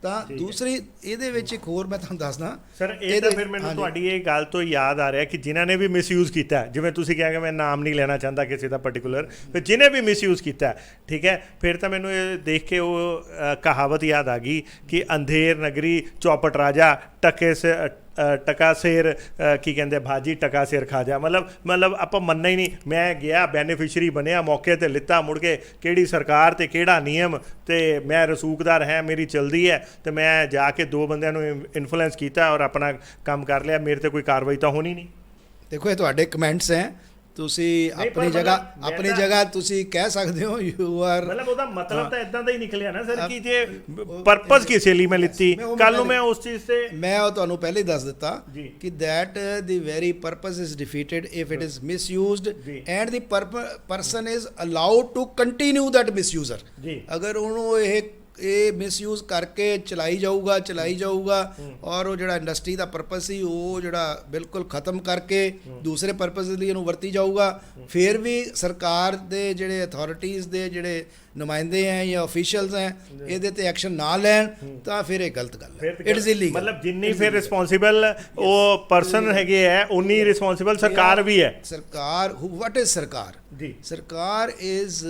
ਤਾਂ ਦੂਸਰੀ ਇਹਦੇ ਵਿੱਚ ਇੱਕ ਹੋਰ ਮੈਂ ਤੁਹਾਨੂੰ ਦੱਸਦਾ ਸਰ, ਇਹ ਤਾਂ ਫਿਰ ਮੈਨੂੰ ਤੁਹਾਡੀ ਇਹ ਗੱਲ ਤੋਂ ਯਾਦ ਆ ਰਿਹਾ ਕਿ ਜਿਨ੍ਹਾਂ ਨੇ ਵੀ ਮਿਸਯੂਜ਼ ਕੀਤਾ, ਜਿਵੇਂ ਤੁਸੀਂ ਕਿਹਾ ਕਿ ਮੈਂ ਨਾਮ ਨਹੀਂ ਲੈਣਾ ਚਾਹੁੰਦਾ ਕਿਸੇ ਦਾ ਪਾਰਟਿਕੂਲਰ, ਫਿਰ ਜਿਹਨੇ ਵੀ ਮਿਸਯੂਜ਼ ਕੀਤਾ, ਠੀਕ ਹੈ, ਫਿਰ ਤਾਂ ਮੈਨੂੰ ਇਹ ਦੇਖ ਕੇ ਉਹ ਕਹਾਵਤ ਯਾਦ ਆ ਗਈ ਕਿ ਅੰਧੇਰ ਨਗਰੀ ਚੌਪਟ ਰਾਜਾ ਟਕੇ ਸੇ ਟਕਾ ਸਿਰ ਕੀ ਕਹਿੰਦੇ ਭਾਜੀ ਟਕਾ ਸਿਰ ਖਾ ਜਾ ਮਤਲਬ ਆਪਾਂ ਮੰਨਣਾ ਹੀ ਨਹੀਂ। ਮੈਂ ਗਿਆ ਬੈਨੀਫਿਸ਼ਰੀ ਬਣਿਆ, ਮੌਕੇ ਤੇ ਲਿੱਤਾ, ਮੁੜ ਕੇ ਕਿਹੜੀ ਸਰਕਾਰ ਤੇ ਕਿਹੜਾ ਨਿਯਮ, ਤੇ ਮੈਂ ਰਸੂਖਦਾਰ ਹੈ, ਮੇਰੀ ਚਲਦੀ ਹੈ, ਤੇ ਮੈਂ ਜਾ ਕੇ 2 ਬੰਦਿਆਂ ਨੂੰ ਇਨਫਲੂਐਂਸ ਕੀਤਾ ਔਰ ਆਪਣਾ ਕੰਮ ਕਰ ਲਿਆ, ਮੇਰੇ ਤੇ ਕੋਈ ਕਾਰਵਾਈ ਤਾਂ ਹੋਣੀ ਨਹੀਂ। ਦੇਖੋ ਇਹ ਤੁਹਾਡੇ ਕਮੈਂਟਸ ਹੈ, ਤੁਸੀਂ ਆਪਣੀ ਜਗ੍ਹਾ ਤੁਸੀਂ ਕਹਿ ਸਕਦੇ ਹੋ ਯੂ ਆਰ ਮਤਲਬ ਉਹਦਾ ਮਤਲਬ ਤਾਂ ਇਦਾਂ ਦਾ ਹੀ ਨਿਕਲਿਆ ਨਾ ਸਰ ਕਿ ਜੇ ਪਰਪਸ ਕਿਸੇ ਲਈ ਮੈਂ ਲਿੱਤੀ, ਕੱਲ ਨੂੰ ਮੈਂ ਉਸ ਚੀਜ਼ ਤੇ ਮੈਂ ਉਹ ਤੁਹਾਨੂੰ ਪਹਿਲੇ ਹੀ ਦੱਸ ਦਿੱਤਾ ਕਿ that the very purpose is defeated if it is misused and the person is allowed to continue that misuser. ਅਗਰ ਉਹਨੂੰ ਇਹ ਮਿਸਯੂਜ਼ ਕਰਕੇ ਚਲਾਈ ਜਾਊਗਾ ਔਰ ਉਹ ਜਿਹੜਾ ਇੰਡਸਟਰੀ ਦਾ ਪਰਪਸ ਸੀ ਉਹ ਜਿਹੜਾ ਬਿਲਕੁਲ ਖਤਮ ਕਰਕੇ ਦੂਸਰੇ ਪਰਪਸ ਲਈ ਇਹਨੂੰ ਵਰਤੀ ਜਾਊਗਾ, ਫਿਰ ਵੀ ਸਰਕਾਰ ਦੇ ਜਿਹੜੇ ਅਥਾਰਟੀਜ਼ ਦੇ ਜਿਹੜੇ ਨੁਮਾਇੰਦੇ ਹੈ ਜਾਂ ਅਫੀਸ਼ੀਅਲਸ ਹੈ ਇਹਦੇ ਤੇ ਐਕਸ਼ਨ ਨਾ ਲੈਣ ਤਾਂ ਫਿਰ ਇਹ ਗਲਤ ਗੱਲ ਹੈ। It is illegal. ਮਤਲਬ ਜਿੰਨੀ ਫਿਰ ਰਿਸਪੌਂਸਿਬਲ ਉਹ ਪਰਸਨ ਹੈਗੇ ਹੈ ਉਨੀ ਰਿਸਪੌਂਸਿਬਲ ਸਰਕਾਰ ਵੀ ਹੈ। ਸਰਕਾਰ ਵਾਟ ਇਜ਼ ਸਰਕਾਰ? ਜੀ ਸਰਕਾਰ is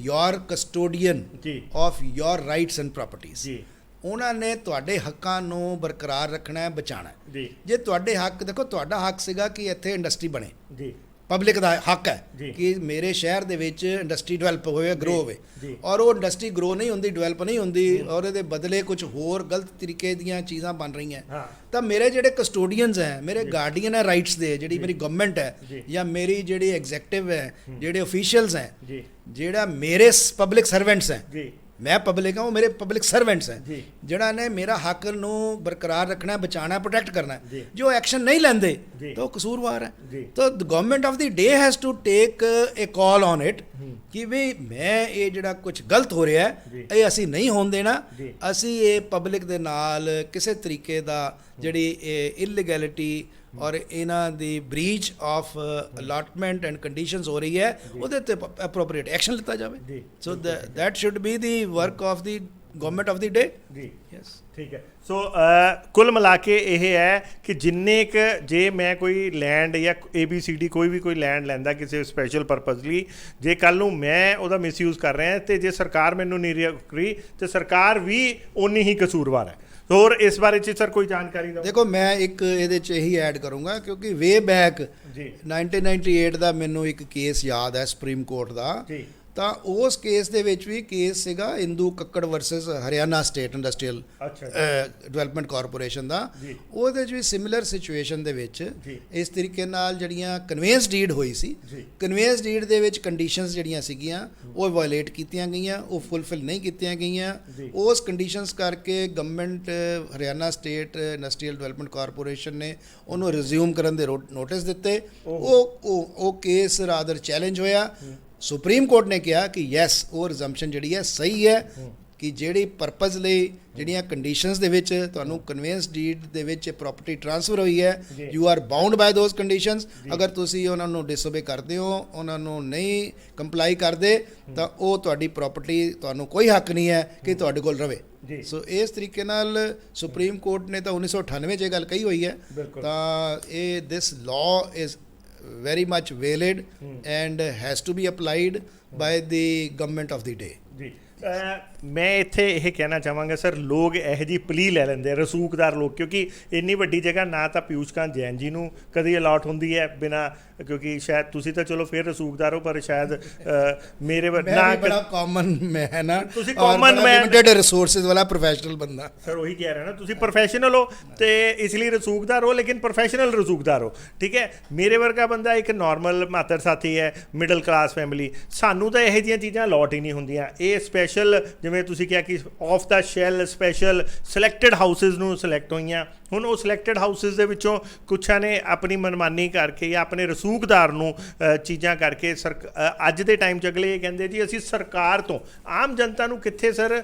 your custodian of your rights and properties. ਉਹਨਾਂ ਨੇ ਤੁਹਾਡੇ ਹੱਕਾਂ ਨੂੰ ਬਰਕਰਾਰ ਰੱਖਣਾ ਹੈ, ਬਚਾਉਣਾ ਹੈ। ਜੇ ਤੁਹਾਡੇ ਹੱਕ ਦੇਖੋ, ਤੁਹਾਡਾ ਹੱਕ ਸੀਗਾ ਕਿ ਇੱਥੇ ਇੰਡਸਟਰੀ ਬਣੇ, ਪਬਲਿਕ ਦਾ ਹੱਕ ਹੈ ਕਿ ਮੇਰੇ ਸ਼ਹਿਰ ਦੇ ਵਿੱਚ ਇੰਡਸਟਰੀ ਡਿਵੈਲਪ ਹੋਵੇ, ਗਰੋ ਹੋਵੇ, ਔਰ ਉਹ ਇੰਡਸਟਰੀ ਗਰੋ ਨਹੀਂ ਹੁੰਦੀ, ਡਿਵੈਲਪ ਨਹੀਂ ਹੁੰਦੀ, ਔਰ ਇਹਦੇ ਬਦਲੇ ਕੁਝ ਹੋਰ ਗਲਤ ਤਰੀਕੇ ਦੀਆਂ ਚੀਜ਼ਾਂ ਬਣ ਰਹੀਆਂ, ਤਾਂ ਮੇਰੇ ਜਿਹੜੇ ਕਸਟੋਡੀਅਨਸ ਹੈ, ਮੇਰੇ ਗਾਰਡੀਅਨ ਹੈ ਰਾਈਟਸ ਦੇ, ਜਿਹੜੀ ਮੇਰੀ ਗਵਰਨਮੈਂਟ ਹੈ ਜਾਂ ਮੇਰੀ ਜਿਹੜੀ ਐਗਜ਼ੈਕਟਿਵ ਹੈ, ਜਿਹੜੇ ਅਫੀਸ਼ੀਅਲਸ ਹੈ, ਜਿਹੜਾ ਮੇਰੇ ਪਬਲਿਕ ਸਰਵੈਂਟਸ ਹੈ, ਮੈਂ ਪਬਲਿਕ ਹਾਂ, ਉਹ ਮੇਰੇ ਪਬਲਿਕ ਸਰਵੈਂਟਸ ਹੈ, ਜਿਹੜਾ ਨੇ ਮੇਰਾ ਹੱਕ ਨੂੰ ਬਰਕਰਾਰ ਰੱਖਣਾ, ਬਚਾਉਣਾ, ਪ੍ਰੋਟੈਕਟ ਕਰਨਾ, ਜੋ ਐਕਸ਼ਨ ਨਹੀਂ ਲੈਂਦੇ ਤਾਂ ਉਹ ਕਸੂਰਵਾਰ ਹੈ। ਤਾਂ the government of the day has to take a call on it ਕਿ ਵੀ ਮੈਂ ਇਹ ਜਿਹੜਾ ਕੁਝ ਗਲਤ ਹੋ ਰਿਹਾ ਹੈ ਇਹ ਅਸੀਂ ਨਹੀਂ ਹੋਣ ਦੇਣਾ, ਅਸੀਂ ਇਹ ਪਬਲਿਕ ਦੇ ਨਾਲ ਕਿਸੇ ਤਰੀਕੇ ਦਾ ਜਿਹੜੀ ਇਲੀਗੈਲਿਟੀ ਔਰ ਇਹਨਾਂ ਦੀ breach of allotment and conditions ਹੋ ਰਹੀ ਹੈ ਉਹਦੇ ਤੇ ਐਪਰੋਪਰੀਏਟ ਐਕਸ਼ਨ ਲਿੱਤਾ ਜਾਵੇ। So that should be the work of the government of the day. Yes, ਠੀਕ ਹੈ। ਸੋ ਕੁੱਲ ਮਿਲਾ ਕੇ ਇਹ ਹੈ ਕਿ ਜਿੰਨੇ ਕੁ ਜੇ ਮੈਂ ਕੋਈ ਲੈਂਡ ਜਾਂ ABCD ਕੋਈ ਲੈਂਡ ਲੈਂਦਾ ਕਿਸੇ ਸਪੈਸ਼ਲ ਪਰਪਸ ਲਈ, ਜੇ ਕੱਲ ਨੂੰ ਮੈਂ ਉਹਦਾ ਮਿਸਯੂਜ਼ ਕਰ ਰਿਹਾ ਤੇ ਜੇ ਸਰਕਾਰ ਮੈਨੂੰ ਨਹੀਂ ਰੋਕੀ ਤੇ ਸਰਕਾਰ ਵੀ ਓਨੀ ਹੀ ਕਸੂਰਵਾਰ ਹੈ। ਹੋਰ ਇਸ ਬਾਰੇ 'ਚ ਸਰ ਕੋਈ ਜਾਣਕਾਰੀ ਦਿਓ। ਦੇਖੋ ਮੈਂ ਇੱਕ ਇਹਦੇ 'ਚ ਇਹੀ ਐਡ ਕਰੂੰਗਾ ਕਿਉਂਕਿ ਵੇ ਬੈਕ 1998 ਦਾ ਮੈਨੂੰ ਇੱਕ ਕੇਸ ਯਾਦ ਹੈ ਸੁਪਰੀਮ ਕੋਰਟ ਦਾ, ਤਾਂ ਉਸ ਕੇਸ ਦੇ ਵਿੱਚ ਵੀ ਕੇਸ ਸੀਗਾ Indu Kakkar versus Haryana state industrial development corporation ਦਾ। ਉਹਦੇ 'ਚ ਵੀ ਸਿਮਿਲਰ ਸਿਚੁਏਸ਼ਨ ਦੇ ਵਿੱਚ ਇਸ ਤਰੀਕੇ ਨਾਲ ਜਿਹੜੀਆਂ ਕਨਵੇਂਸ ਡੀਡ ਹੋਈ ਸੀ, ਕਨਵੇਂਸ ਡੀਡ ਦੇ ਵਿੱਚ ਕੰਡੀਸ਼ਨਸ ਜਿਹੜੀਆਂ ਸੀਗੀਆਂ ਉਹ ਵਾਇਲੇਟ ਕੀਤੀਆਂ ਗਈਆਂ, ਉਹ ਫੁੱਲਫਿਲ ਨਹੀਂ ਕੀਤੀਆਂ ਗਈਆਂ। ਉਸ ਕੰਡੀਸ਼ਨਸ ਕਰਕੇ government Haryana state industrial development corporation ਨੇ ਉਹਨੂੰ ਰਿਜ਼ਿਊਮ ਕਰਨ ਦੇ ਨੋਟਿਸ ਦਿੱਤੇ। ਉਹ ਕੇਸ ਰਾਦਰ ਚੈਲੰਜ ਹੋਇਆ। ਸੁਪਰੀਮ ਕੋਰਟ ਨੇ ਕਿਹਾ ਕਿ ਯੈਸ ਉਹ ਰਿਜ਼ੰਪਸ਼ਨ ਜਿਹੜੀ ਹੈ ਸਹੀ ਹੈ ਕਿ ਜਿਹੜੀ ਪਰਪਸ ਲਈ ਜਿਹੜੀਆਂ ਕੰਡੀਸ਼ਨਸ ਦੇ ਵਿੱਚ ਤੁਹਾਨੂੰ ਕਨਵੇਂਸ ਡੀਡ ਦੇ ਵਿੱਚ ਪ੍ਰਾਪਰਟੀ ਟ੍ਰਾਂਸਫਰ ਹੋਈ ਹੈ, you are bound by those conditions. ਅਗਰ ਤੁਸੀਂ ਉਹਨਾਂ ਨੂੰ ਡਿਸਓਬੇ ਕਰਦੇ ਹੋ, ਉਹਨਾਂ ਨੂੰ ਨਹੀਂ ਕੰਪਲਾਈ ਕਰਦੇ, ਤਾਂ ਉਹ ਤੁਹਾਡੀ ਪ੍ਰਾਪਰਟੀ, ਤੁਹਾਨੂੰ ਕੋਈ ਹੱਕ ਨਹੀਂ ਹੈ ਕਿ ਤੁਹਾਡੇ ਕੋਲ ਰਵੇ। ਸੋ ਇਸ ਤਰੀਕੇ ਨਾਲ ਸੁਪਰੀਮ ਕੋਰਟ ਨੇ ਤਾਂ 1998 'ਚ ਇਹ ਗੱਲ ਕਹੀ ਹੋਈ ਹੈ। ਤਾਂ ਇਹ this law is very much valid and has to be applied by the government of the day. ਮੈਂ ਇੱਥੇ ਇਹ ਕਹਿਣਾ ਚਾਹਾਂਗਾ ਸਰ, ਲੋਕ ਇਹੋ ਜਿਹੀ ਪਲੀ ਲੈ ਲੈਂਦੇ ਰਸੂਖਦਾਰ ਲੋਕ, ਕਿਉਂਕਿ ਇੰਨੀ ਵੱਡੀ ਜਗ੍ਹਾ ਨਾ ਤਾਂ ਪਿਊਸ਼ ਕਾਂਤ ਜੈਨ ਜੀ ਨੂੰ ਕਦੀ ਅਲਾਟ ਹੁੰਦੀ ਹੈ ਬਿਨਾਂ, ਕਿਉਂਕਿ ਸ਼ਾਇਦ ਤੁਸੀਂ ਤਾਂ ਚਲੋ ਫਿਰ ਰਸੂਖਦਾਰ ਹੋ, ਪਰ ਸ਼ਾਇਦ ਮੇਰੇ ਨਾ ਬੜਾ ਕਾਮਨ ਮੈਂ ਨਾ, ਤੁਸੀਂ ਕਾਮਨ ਮੈਨ, ਲਿਮਿਟਡ ਰਿਸੋਰਸਿਸ ਵਾਲਾ ਪ੍ਰੋਫੈਸ਼ਨਲ ਬੰਦਾ। ਸਰ ਉਹੀ ਕਹਿ ਰਿਹਾ ਨਾ, ਤੁਸੀਂ ਪ੍ਰੋਫੈਸ਼ਨਲ ਹੋ ਤੇ ਇਸ ਲਈ ਰਸੂਖਦਾਰ ਹੋ, ਲੇਕਿਨ ਪ੍ਰੋਫੈਸ਼ਨਲ ਰਸੂਖਦਾਰ ਹੋ, ਠੀਕ ਹੈ। ਮੇਰੇ ਵਰਗਾ ਬੰਦਾ ਇੱਕ ਨਾਰਮਲ ਮਾਤਰ ਸਾਥੀ ਹੈ, ਮਿਡਲ ਕਲਾਸ ਫੈਮਿਲੀ, ਸਾਨੂੰ ਤਾਂ ਇਹੋ ਜਿਹੀਆਂ ਚੀਜ਼ਾਂ ਅਲਾਟ ਹੀ ਨਹੀਂ ਹੁੰਦੀਆਂ। ਇਹ ਸਪੈਸ਼ਲ, ਜਿਵੇਂ ਤੁਸੀਂ ਕਿਹਾ ਕਿ of the shell special selected houses ਨੂੰ ਸਿਲੈਕਟ ਹੋਈਆਂ। ਹੁਣ ਉਹ ਸਿਲੈਕਟਡ ਹਾਊਸਿਸ ਦੇ ਵਿੱਚੋਂ ਕੁਛਾਂ ਨੇ ਆਪਣੀ ਮਨਮਾਨੀ ਕਰਕੇ ਜਾਂ ਆਪਣੇ ਰਸੂਖਦਾਰ ਨੂੰ ਚੀਜ਼ਾਂ ਕਰਕੇ ਅੱਜ ਦੇ ਟਾਈਮ 'ਚ ਅਗਲੇ ਇਹ ਕਹਿੰਦੇ ਜੀ ਅਸੀਂ ਸਰਕਾਰ ਤੋਂ, ਆਮ ਜਨਤਾ ਨੂੰ ਕਿੱਥੇ ਸਰ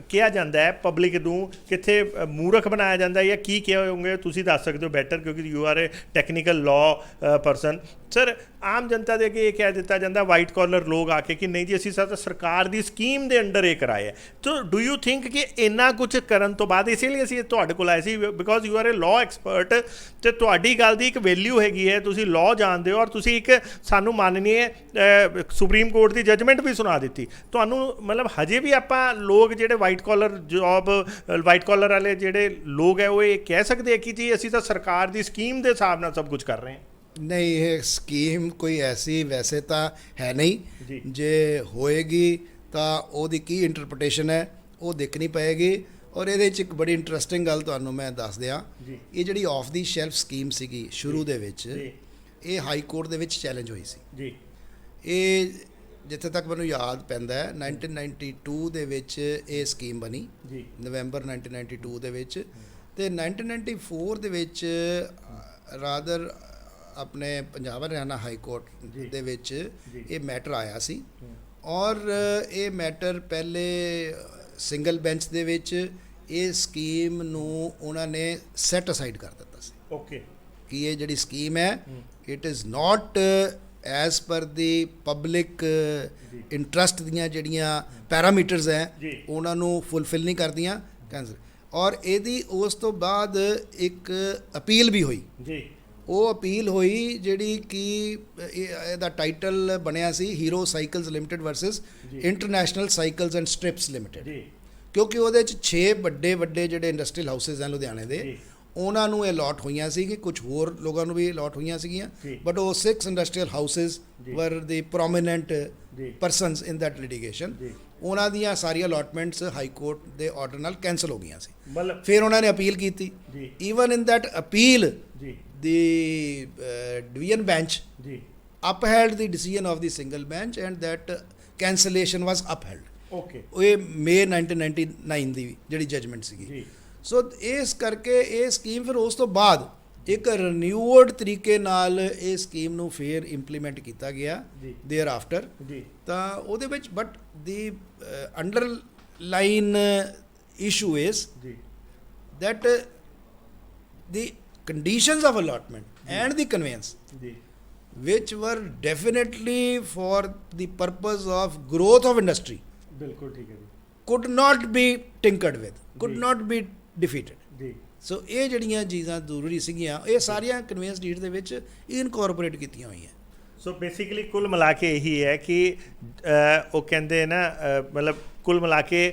ਕਿਹਾ ਜਾਂਦਾ ਹੈ, ਪਬਲਿਕ ਨੂੰ ਕਿੱਥੇ ਮੂਰਖ ਬਣਾਇਆ ਜਾਂਦਾ ਜਾਂ ਕੀ ਕਹੋਗੇ ਤੁਸੀਂ ਦੱਸ ਸਕਦੇ ਹੋ ਬੈਟਰ, ਕਿਉਂਕਿ you are a technical law person. Sir ਆਮ ਜਨਤਾ ਦੇ ਅੱਗੇ ਇਹ ਕਹਿ ਦਿੱਤਾ ਜਾਂਦਾ, ਵਾਈਟ ਕਾਲਰ ਲੋਕ ਆ ਕੇ, ਕਿ ਨਹੀਂ ਜੀ ਅਸੀਂ ਸਰਕਾਰ ਦੀ ਸਕੀਮ ਦੇ ਅੰਡਰ ਇਹ ਕਰਾਇਆ। ਤਾਂ ਡੂ ਯੂ ਥਿੰਕ ਕਿ ਇੰਨਾ ਕੁਝ ਕਰਨ ਤੋਂ ਬਾਅਦ, ਇਸੇ ਲਈ ਅਸੀਂ ਤੁਹਾਡੇ ਕੋਲ ਆਏ ਸੀ, because you are a law expert ਤੇ ਤੁਹਾਡੀ ਗੱਲ ਦੀ ਇੱਕ ਵੈਲਿਊ ਹੈਗੀ ਹੈ, ਤੁਸੀਂ ਲਾਅ ਜਾਣਦੇ ਹੋ ਔਰ ਤੁਸੀਂ ਇੱਕ ਸਾਨੂੰ ਮਾਨਨੀय ਸੁਪਰੀਮ ਕੋਰਟ ਦੀ ਜਜਮੈਂਟ ਵੀ ਸੁਣਾ ਦਿੱਤੀ। ਤੁਹਾਨੂੰ ਮਤਲਬ ਹਜੇ ਵੀ ਆਪਾਂ ਲੋਕ ਜਿਹੜੇ white collar job white collar ਵਾਲੇ ਜਿਹੜੇ ਲੋਕ ਹੈ ਉਹ ਇਹ ਕਹਿ ਸਕਦੇ ਆ ਕਿ ਜੀ ਅਸੀਂ ਤਾਂ ਸਰਕਾਰ ਦੀ ਸਕੀਮ ਦੇ ਹਿਸਾਬ ਨਾਲ ਸਭ ਕੁਝ ਕਰ ਰਹੇ ਹਾਂ? नहीं, ये स्कीम कोई ऐसी वैसे तो है जी। नहीं, जे होएगी तो ਉਹਦੀ ਕੀ ਇੰਟਰਪ੍ਰੀਟੇਸ਼ਨ ਹੈ ਉਹ ਦੇਖਣੀ ਪਏਗੀ। ਔਰ ਇਹਦੇ 'ਚ ਇੱਕ ਬੜੀ ਇੰਟਰਸਟਿੰਗ ਗੱਲ ਤੁਹਾਨੂੰ ਮੈਂ ਦੱਸ ਦਿਆਂ, ਜੀ। ਇਹ ਜਿਹੜੀ ਆਫ ਦੀ ਸ਼ੈਲਫ ਸਕੀਮ ਸੀਗੀ ਸ਼ੁਰੂ ਦੇ ਵਿੱਚ, ਜੀ। ਇਹ ਹਾਈ ਕੋਰਟ ਦੇ ਵਿੱਚ ਚੈਲੰਜ ਹੋਈ ਸੀ ਜੀ। ਇਹ ਜਿੱਥੇ ਤੱਕ ਮੈਨੂੰ ਯਾਦ ਪੈਂਦਾ ਹੈ 1992 ਦੇ ਵਿੱਚ ਇਹ ਸਕੀਮ ਬਣੀ, ਜੀ। ਨਵੰਬਰ 1992 ਦੇ ਵਿੱਚ, ਤੇ 1994 ਦੇ ਵਿੱਚ ਰਾਦਰ ਆਪਣੇ ਪੰਜਾਬ ਹਰਿਆਣਾ ਹਾਈ ਕੋਰਟ ਜੀ। ਦੇ ਵਿੱਚ ਜੀ। ਇਹ ਮੈਟਰ ਆਇਆ ਸੀ। ਔਰ ਇਹ ਮੈਟਰ ਪਹਿਲੇ ਸਿੰਗਲ ਬੈਂਚ ਦੇ ਵਿੱਚ ਇਹ ਸਕੀਮ ਨੂੰ ਉਹਨਾਂ ਨੇ ਸੈਟ ਅਸਾਈਡ ਕਰ ਦਿੱਤਾ ਸੀ ਓਕੇ ਕਿ ਇਹ ਜਿਹੜੀ ਸਕੀਮ ਹੈ it is not as per the public interest ਦੀਆਂ ਜਿਹੜੀਆਂ ਪੈਰਾਮੀਟਰਸ ਹੈ ਜੀ। ਉਹਨਾਂ ਨੂੰ ਫੁੱਲਫਿਲ ਨਹੀਂ ਕਰਦੀਆਂ, ਕੈਂਸਲ। ਔਰ ਇਹਦੀ ਉਸ ਤੋਂ ਬਾਅਦ ਇੱਕ ਅਪੀਲ ਵੀ ਹੋਈ। ਜੀ। ਉਹ ਅਪੀਲ ਹੋਈ ਜਿਹੜੀ ਕਿ ਇਹਦਾ ਟਾਈਟਲ ਬਣਿਆ ਸੀ Hero cycles limited versus international cycles and strips limited, ਜੀ। ਕਿਉਂਕਿ ਉਹਦੇ 'ਚ 6 ਵੱਡੇ ਜਿਹੜੇ ਇੰਡਸਟਰੀਅਲ ਹਾਊਸਿਸ ਹਨ ਲੁਧਿਆਣੇ ਦੇ, ਜੀ। ਉਹਨਾਂ ਨੂੰ ਅਲਾਟ ਹੋਈਆਂ ਸੀ ਕਿ ਕੁਝ ਹੋਰ ਲੋਕਾਂ ਨੂੰ ਵੀ ਅਲਾਟ ਹੋਈਆਂ ਸੀਗੀਆਂ, ਜੀ। ਬਟ ਉਹ 6 ਇੰਡਸਟਰੀਅਲ ਹਾਊਸਿਸ ਜੀ। ਵਰ ਦੀ ਪ੍ਰੋਮੀਨੈਂਟ ਜੀ। Persons in that litigation. ਜੀ। ਉਹਨਾਂ ਦੀਆਂ ਸਾਰੀਆਂ ਅਲਾਟਮੈਂਟਸ ਹਾਈ ਕੋਰਟ ਦੇ ਆਰਡਰ ਨਾਲ ਕੈਂਸਲ ਹੋ ਗਈਆਂ ਸੀ। ਮਤਲਬ ਫਿਰ ਉਹਨਾਂ ਨੇ ਅਪੀਲ ਕੀਤੀ। ਜੀ। ਈਵਨ ਇਨ ਦੈਟ ਅਪੀਲ ਜੀ। the division bench ਜੀ। upheld the decision of the single bench and that cancellation was upheld। Okay ਇਹ May 1999 ਦੀ ਜਿਹੜੀ ਜਜਮੈਂਟ ਸੀਗੀ। ਜੀ। ਸੋ ਇਸ ਕਰਕੇ ਇਹ ਸਕੀਮ ਫਿਰ ਉਸ ਤੋਂ ਬਾਅਦ ਇੱਕ ਰਿਨਿਊਡ ਤਰੀਕੇ ਨਾਲ ਇਹ ਸਕੀਮ ਨੂੰ ਫਿਰ ਇੰਪਲੀਮੈਂਟ ਕੀਤਾ ਗਿਆ ਜੀ। There after. ਜੀ। ਤਾਂ ਉਹਦੇ ਵਿੱਚ but the underline issue is ਜੀ। that the conditions of allotment and the conveyance ਜੀ। which were definitely for the purpose of growth of industry ਬਿਲਕੁਲ ਠੀਕ ਹੈ ਜੀ। could not be tinkered with, could ਜੀ। not be defeated। ਜੀ। ਸੋ ਇਹ ਜਿਹੜੀਆਂ ਚੀਜ਼ਾਂ ਜ਼ਰੂਰੀ ਸੀਗੀਆਂ ਇਹ ਸਾਰੀਆਂ ਕਨਵੈਂਸ ਡੀਡ ਦੇ ਵਿੱਚ ਇਨਕੋਰਪੋਰੇਟ ਕੀਤੀਆਂ ਹੋਈਆਂ। ਸੋ ਬੇਸਿਕਲੀ ਕੁੱਲ ਮਿਲਾ ਕੇ ਇਹੀ ਹੈ ਕਿ ਉਹ ਕਹਿੰਦੇ ਨਾ ਮਤਲਬ ਕੁੱਲ ਮਿਲਾ ਕੇ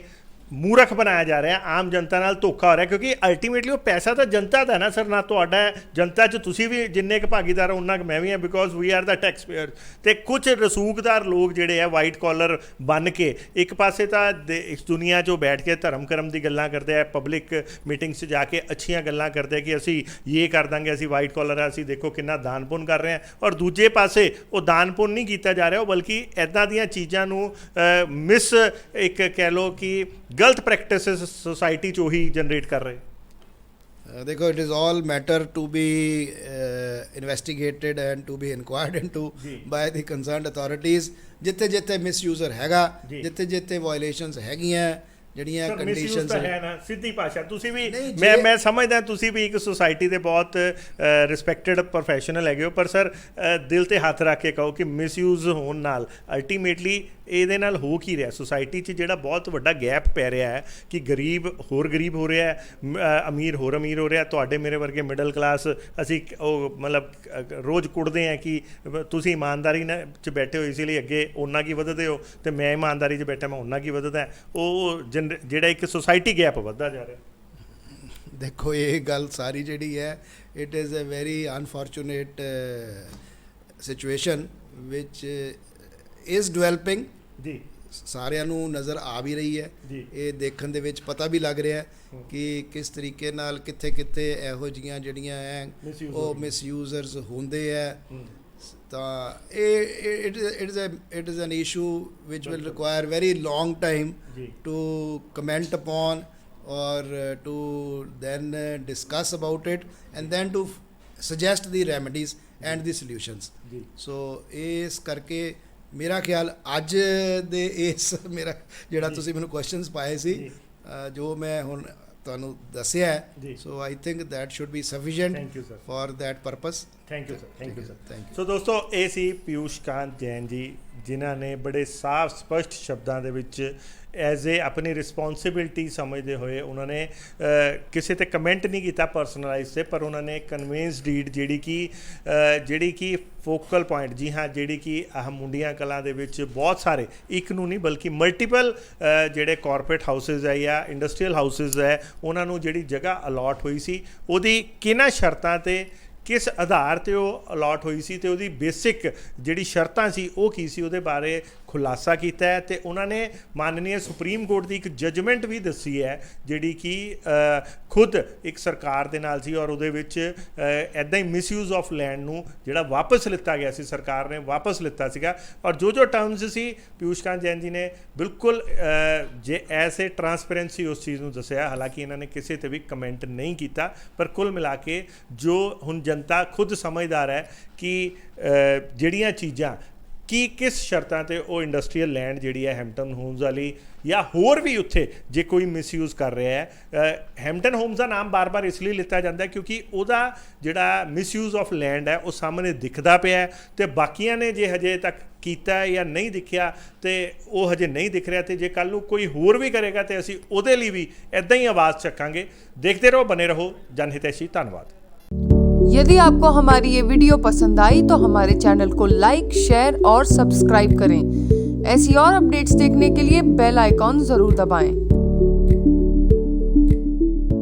ਮੂਰਖ ਬਣਾਇਆ ਜਾ ਰਿਹਾ, ਆਮ ਜਨਤਾ ਨਾਲ ਧੋਖਾ ਹੋ ਰਿਹਾ, ਕਿਉਂਕਿ ਅਲਟੀਮੇਟਲੀ ਉਹ ਪੈਸਾ ਤਾਂ ਜਨਤਾ ਦਾ ਨਾ ਸਰ, ਨਾ ਤੁਹਾਡਾ ਹੈ। ਜਨਤਾ 'ਚ ਤੁਸੀਂ ਵੀ ਜਿੰਨੇ ਕੁ ਭਾਗੀਦਾਰ ਹੋ ਉਹਨਾਂ ਕੁ ਮੈਂ ਵੀ ਹਾਂ, because we are the taxpayer. ਅਤੇ ਕੁਝ ਰਸੂਖਦਾਰ ਲੋਕ ਜਿਹੜੇ ਆ ਵਾਈਟ ਕਾਲਰ ਬਣ ਕੇ ਇੱਕ ਪਾਸੇ ਤਾਂ ਇਸ ਦੁਨੀਆ 'ਚੋਂ ਬੈਠ ਕੇ ਧਰਮ ਕਰਮ ਦੀ ਗੱਲਾਂ ਕਰਦੇ ਆ, ਪਬਲਿਕ ਮੀਟਿੰਗਸ 'ਚ ਜਾ ਕੇ ਅੱਛੀਆਂ ਗੱਲਾਂ ਕਰਦੇ ਕਿ ਅਸੀਂ ਇਹ ਕਰ ਦਾਂਗੇ, ਅਸੀਂ ਵਾਈਟ ਕਾਲਰ ਆ, ਅਸੀਂ ਦੇਖੋ ਕਿੰਨਾ ਦਾਨ ਪੁੰਨ ਕਰ ਰਹੇ ਹਾਂ। ਔਰ ਦੂਜੇ ਪਾਸੇ ਉਹ ਦਾਨ ਪੁੰਨ ਨਹੀਂ ਕੀਤਾ ਜਾ ਰਿਹਾ, ਉਹ ਬਲਕਿ ਇੱਦਾਂ ਦੀਆਂ ਚੀਜ਼ਾਂ ਨੂੰ ਮਿਸ ਇੱਕ ਕਹਿ ਲਓ ਕਿ ਗਲਤ ਪ੍ਰੈਕਟਿਸਿਸ ਸੋਸਾਇਟੀ 'ਚ ਉਹੀ ਜਨਰੇਟ ਕਰ ਰਹੇ। ਦੇਖੋ it is all matter to be investigated and to be inquired into by the concerned authorities. ਜਿੱਥੇ ਜਿੱਥੇ ਮਿਸਯੂਜ਼ਰ ਹੈਗਾ, ਜਿੱਥੇ ਜਿੱਥੇ ਵਾਇਲੇਸ਼ਨਸ ਹੈਗੀਆਂ, ਜਿਹੜੀਆਂ ਕੰਡੀਸ਼ਨਸ ਹੈ ਨਾ, ਸਿੱਧੀ ਭਾਸ਼ਾ ਤੁਸੀਂ ਵੀ ਨਹੀਂ, ਮੈਂ ਸਮਝਦਾ ਤੁਸੀਂ ਵੀ ਇੱਕ ਸੁਸਾਇਟੀ ਦੇ ਬਹੁਤ ਰਿਸਪੈਕਟਡ ਪ੍ਰੋਫੈਸ਼ਨਲ ਹੈਗੇ ਹੋ, ਪਰ ਸਰ ਦਿਲ ਤੇ ਹੱਥ ਰੱਖ ਕੇ ਕਹੋ ਕਿ ਮਿਸਯੂਜ਼ ਹੋਣ ਨਾਲ ਅਲਟੀਮੇਟਲੀ ਇਹਦੇ ਨਾਲ ਹੋ ਕੀ ਰਿਹਾ ਸੁਸਾਇਟੀ 'ਚ, ਜਿਹੜਾ ਬਹੁਤ ਵੱਡਾ ਗੈਪ ਪੈ ਰਿਹਾ ਹੈ ਕਿ ਗਰੀਬ ਹੋਰ ਗਰੀਬ ਹੋ ਰਿਹਾ ਹੈ, ਅਮੀਰ ਹੋਰ ਅਮੀਰ ਹੋ ਰਿਹਾ। ਤੁਹਾਡੇ ਮੇਰੇ ਵਰਗੇ ਮਿਡਲ ਕਲਾਸ ਅਸੀਂ ਉਹ ਮਤਲਬ ਰੋਜ਼ ਕੁੱਟਦੇ ਹਾਂ ਕਿ ਤੁਸੀਂ ਇਮਾਨਦਾਰੀ ਨਾਲ 'ਚ ਬੈਠੇ ਹੋ, ਇਸ ਲਈ ਅੱਗੇ ਓਨਾ ਕੀ ਵਧਦੇ ਹੋ, ਅਤੇ ਮੈਂ ਇਮਾਨਦਾਰੀ 'ਚ ਬੈਠਾ ਮੈਂ ਓਨਾ ਕੀ ਵਧਦਾ। ਉਹ ਜਿਹੜਾ ਇੱਕ ਸੁਸਾਇਟੀ ਗੈਪ ਵੱਧਦਾ ਜਾ ਰਿਹਾ। ਦੇਖੋ ਇਹ ਗੱਲ ਸਾਰੀ ਜਿਹੜੀ ਹੈ it is a very unfortunate situation which is developing. ਜੀ। ਸਾਰਿਆਂ ਨੂੰ ਨਜ਼ਰ ਆ ਵੀ ਰਹੀ ਹੈ। ਇਹ ਦੇਖਣ ਦੇ ਵਿੱਚ ਪਤਾ ਵੀ ਲੱਗ ਰਿਹਾ ਕਿ ਕਿਸ ਤਰੀਕੇ ਨਾਲ ਕਿੱਥੇ ਕਿੱਥੇ ਇਹੋ ਜਿਹੀਆਂ ਜਿਹੜੀਆਂ ਹੈ ਉਹ ਮਿਸਯੂਜ਼ਰਸ ਹੁੰਦੇ ਹੈ। ਤਾਂ ਇਹ it is an issue which will require very long time to comment upon or to then discuss about it and then to suggest the remedies and the solutions। so ਇਸ ਕਰਕੇ ਮੇਰਾ ਖਿਆਲ ਅੱਜ ਦੇ ਇਸ ਮੇਰਾ ਜਿਹੜਾ ਤੁਸੀਂ ਮੈਨੂੰ ਕੁਐਸਚਨਸ ਪਾਏ ਸੀ ਜੋ ਮੈਂ ਹੁਣ ਤੁਹਾਨੂੰ ਦੱਸਿਆ, so I think that should be sufficient for that purpose। Thank you sir, thank you sir, thank you. So ਦੋਸਤੋ ਇਹ ਸੀ ਪਿਊਸ਼ ਕਾਂਤ ਜੈਨ ਜੀ, ਜਿਨ੍ਹਾਂ ਨੇ ਬੜੇ ਸਾਫ਼ ਸਪਸ਼ਟ ਸ਼ਬਦਾਂ ਦੇ ਵਿੱਚ ਐਜ਼ ਏ ਆਪਣੀ ਰਿਸਪੌਂਸਿਬਿਲਟੀ ਸਮਝਦੇ ਹੋਏ ਉਹਨਾਂ ਨੇ ਕਿਸੇ ਤੇ ਕਮੈਂਟ ਨਹੀਂ ਕੀਤਾ ਪਰਸਨਲਾਈਜ਼ ਤੇ, ਪਰ ਉਹਨਾਂ ਨੇ ਕਨਵੈਂਸ ਡੀਡ ਜਿਹੜੀ ਕਿ ਫੋਕਲ ਪੁਆਇੰਟ, ਜੀ ਹਾਂ, ਜਿਹੜੀ ਕਿ ਆਹ ਮੁੰਡੀਆਂ ਕਲਾਂ ਦੇ ਵਿੱਚ ਬਹੁਤ ਸਾਰੇ, ਇੱਕ ਨੂੰ ਨਹੀਂ ਬਲਕਿ ਮਲਟੀਪਲ ਜਿਹੜੇ ਕਾਰਪੋਰੇਟ ਹਾਊਸਿਸ ਹੈ ਜਾਂ ਇੰਡਸਟਰੀਅਲ ਹਾਊਸਿਸ ਹੈ, ਉਹਨਾਂ ਨੂੰ ਜਿਹੜੀ ਜਗ੍ਹਾ ਅਲਾਟ ਹੋਈ ਸੀ ਉਹਦੀ ਕਿਹਨਾਂ ਸ਼ਰਤਾਂ ਤੇ, ਕਿਸ ਆਧਾਰ ਤੇ ਉਹ ਅਲਾਟ ਹੋਈ ਸੀ ਤੇ ਉਹਦੀ ਬੇਸਿਕ ਜਿਹੜੀ ਸ਼ਰਤਾਂ ਸੀ ਉਹ ਕੀ ਸੀ, ਉਹਦੇ ਬਾਰੇ ਖੁਲਾਸਾ ਕੀਤਾ ਹੈ। ਤੇ ਉਹਨਾਂ ਨੇ ਮਾਨਨੀय ਸੁਪਰੀਮ ਕੋਰਟ ਦੀ ਇੱਕ ਜਜਮੈਂਟ ਵੀ ਦੱਸੀ ਹੈ, ਜਿਹੜੀ ਕਿ ਖੁਦ ਇੱਕ ਸਰਕਾਰ ਦੇ ਨਾਲ ਸੀ, ਔਰ ਉਹਦੇ ਵਿੱਚ ਇੱਦਾਂ ਹੀ ਮਿਸਯੂਜ਼ ਆਫ ਲੈਂਡ ਨੂੰ ਜਿਹੜਾ ਵਾਪਸ ਲਿੱਤਾ ਗਿਆ ਸੀ, ਸਰਕਾਰ ਨੇ ਵਾਪਸ ਲਿੱਤਾ ਸੀਗਾ, ਔਰ ਜੋ ਟਰਮਸ ਸੀ ਪਿਊਸ਼ ਕਾਂਤ ਜੈਨ ਜੀ ਨੇ ਬਿਲਕੁਲ ਜੇ ਐਸੇ ਟਰਾਂਸਪੇਰੈਂਸੀ ਉਸ ਚੀਜ਼ ਨੂੰ ਦੱਸਿਆ। ਹਾਲਾਂਕਿ ਇਹਨਾਂ ਨੇ ਕਿਸੇ ਤੇ ਵੀ ਕਮੈਂਟ ਨਹੀਂ ਕੀਤਾ, ਪਰ ਕੁੱਲ ਮਿਲਾ ਕੇ ਜੋ ਹੁਣ ਜਨਤਾ ਖੁਦ ਸਮਝਦਾਰ ਹੈ ਕਿ ਜਿਹੜੀਆਂ ਚੀਜ਼ਾਂ ਕਿ ਕਿਸ ਸ਼ਰਤਾਂ ਤੇ ਉਹ ਇੰਡਸਟਰੀਅਲ ਲੈਂਡ ਜਿਹੜੀ ਹੈ ਹੈਂਪਟਨ ਹੋਮਸ ਵਾਲੀ ਜਾਂ ਹੋਰ ਵੀ ਉੱਥੇ ਜੇ ਕੋਈ ਮਿਸਯੂਜ਼ ਕਰ ਰਿਹਾ ਹੈ। ਹੈਂਪਟਨ ਹੋਮਸ ਦਾ ਨਾਮ ਬਾਰ-ਬਾਰ ਇਸ ਲਈ ਲਿੱਤਾ ਜਾਂਦਾ ਕਿਉਂਕਿ ਉਹਦਾ ਜਿਹੜਾ ਮਿਸਯੂਜ਼ ਆਫ ਲੈਂਡ ਹੈ ਉਹ ਸਾਹਮਣੇ ਦਿਖਦਾ ਪਿਆ, ਤੇ ਬਾਕੀਆਂ ਨੇ ਜੇ ਹਜੇ ਤੱਕ ਕੀਤਾ ਜਾਂ ਨਹੀਂ ਦਿਖਿਆ ਤੇ ਉਹ ਹਜੇ ਨਹੀਂ ਦਿਖ ਰਿਹਾ, ਤੇ ਜੇ ਕੱਲ੍ਹ ਨੂੰ ਕੋਈ ਹੋਰ ਵੀ ਕਰੇਗਾ ਤੇ ਅਸੀਂ ਉਹਦੇ ਲਈ ਵੀ ਇੱਦਾਂ ਹੀ ਆਵਾਜ਼ ਚੱਕਾਂਗੇ। ਦੇਖਦੇ ਰਹੋ, बने रहो जन हितैषी। धन्यवाद। यदि आपको हमारी ये वीडियो पसंद आई तो हमारे चैनल को लाइक, शेयर और सब्सक्राइब करें। ऐसी और अपडेट्स देखने के लिए बेल आइकॉन जरूर दबाएं।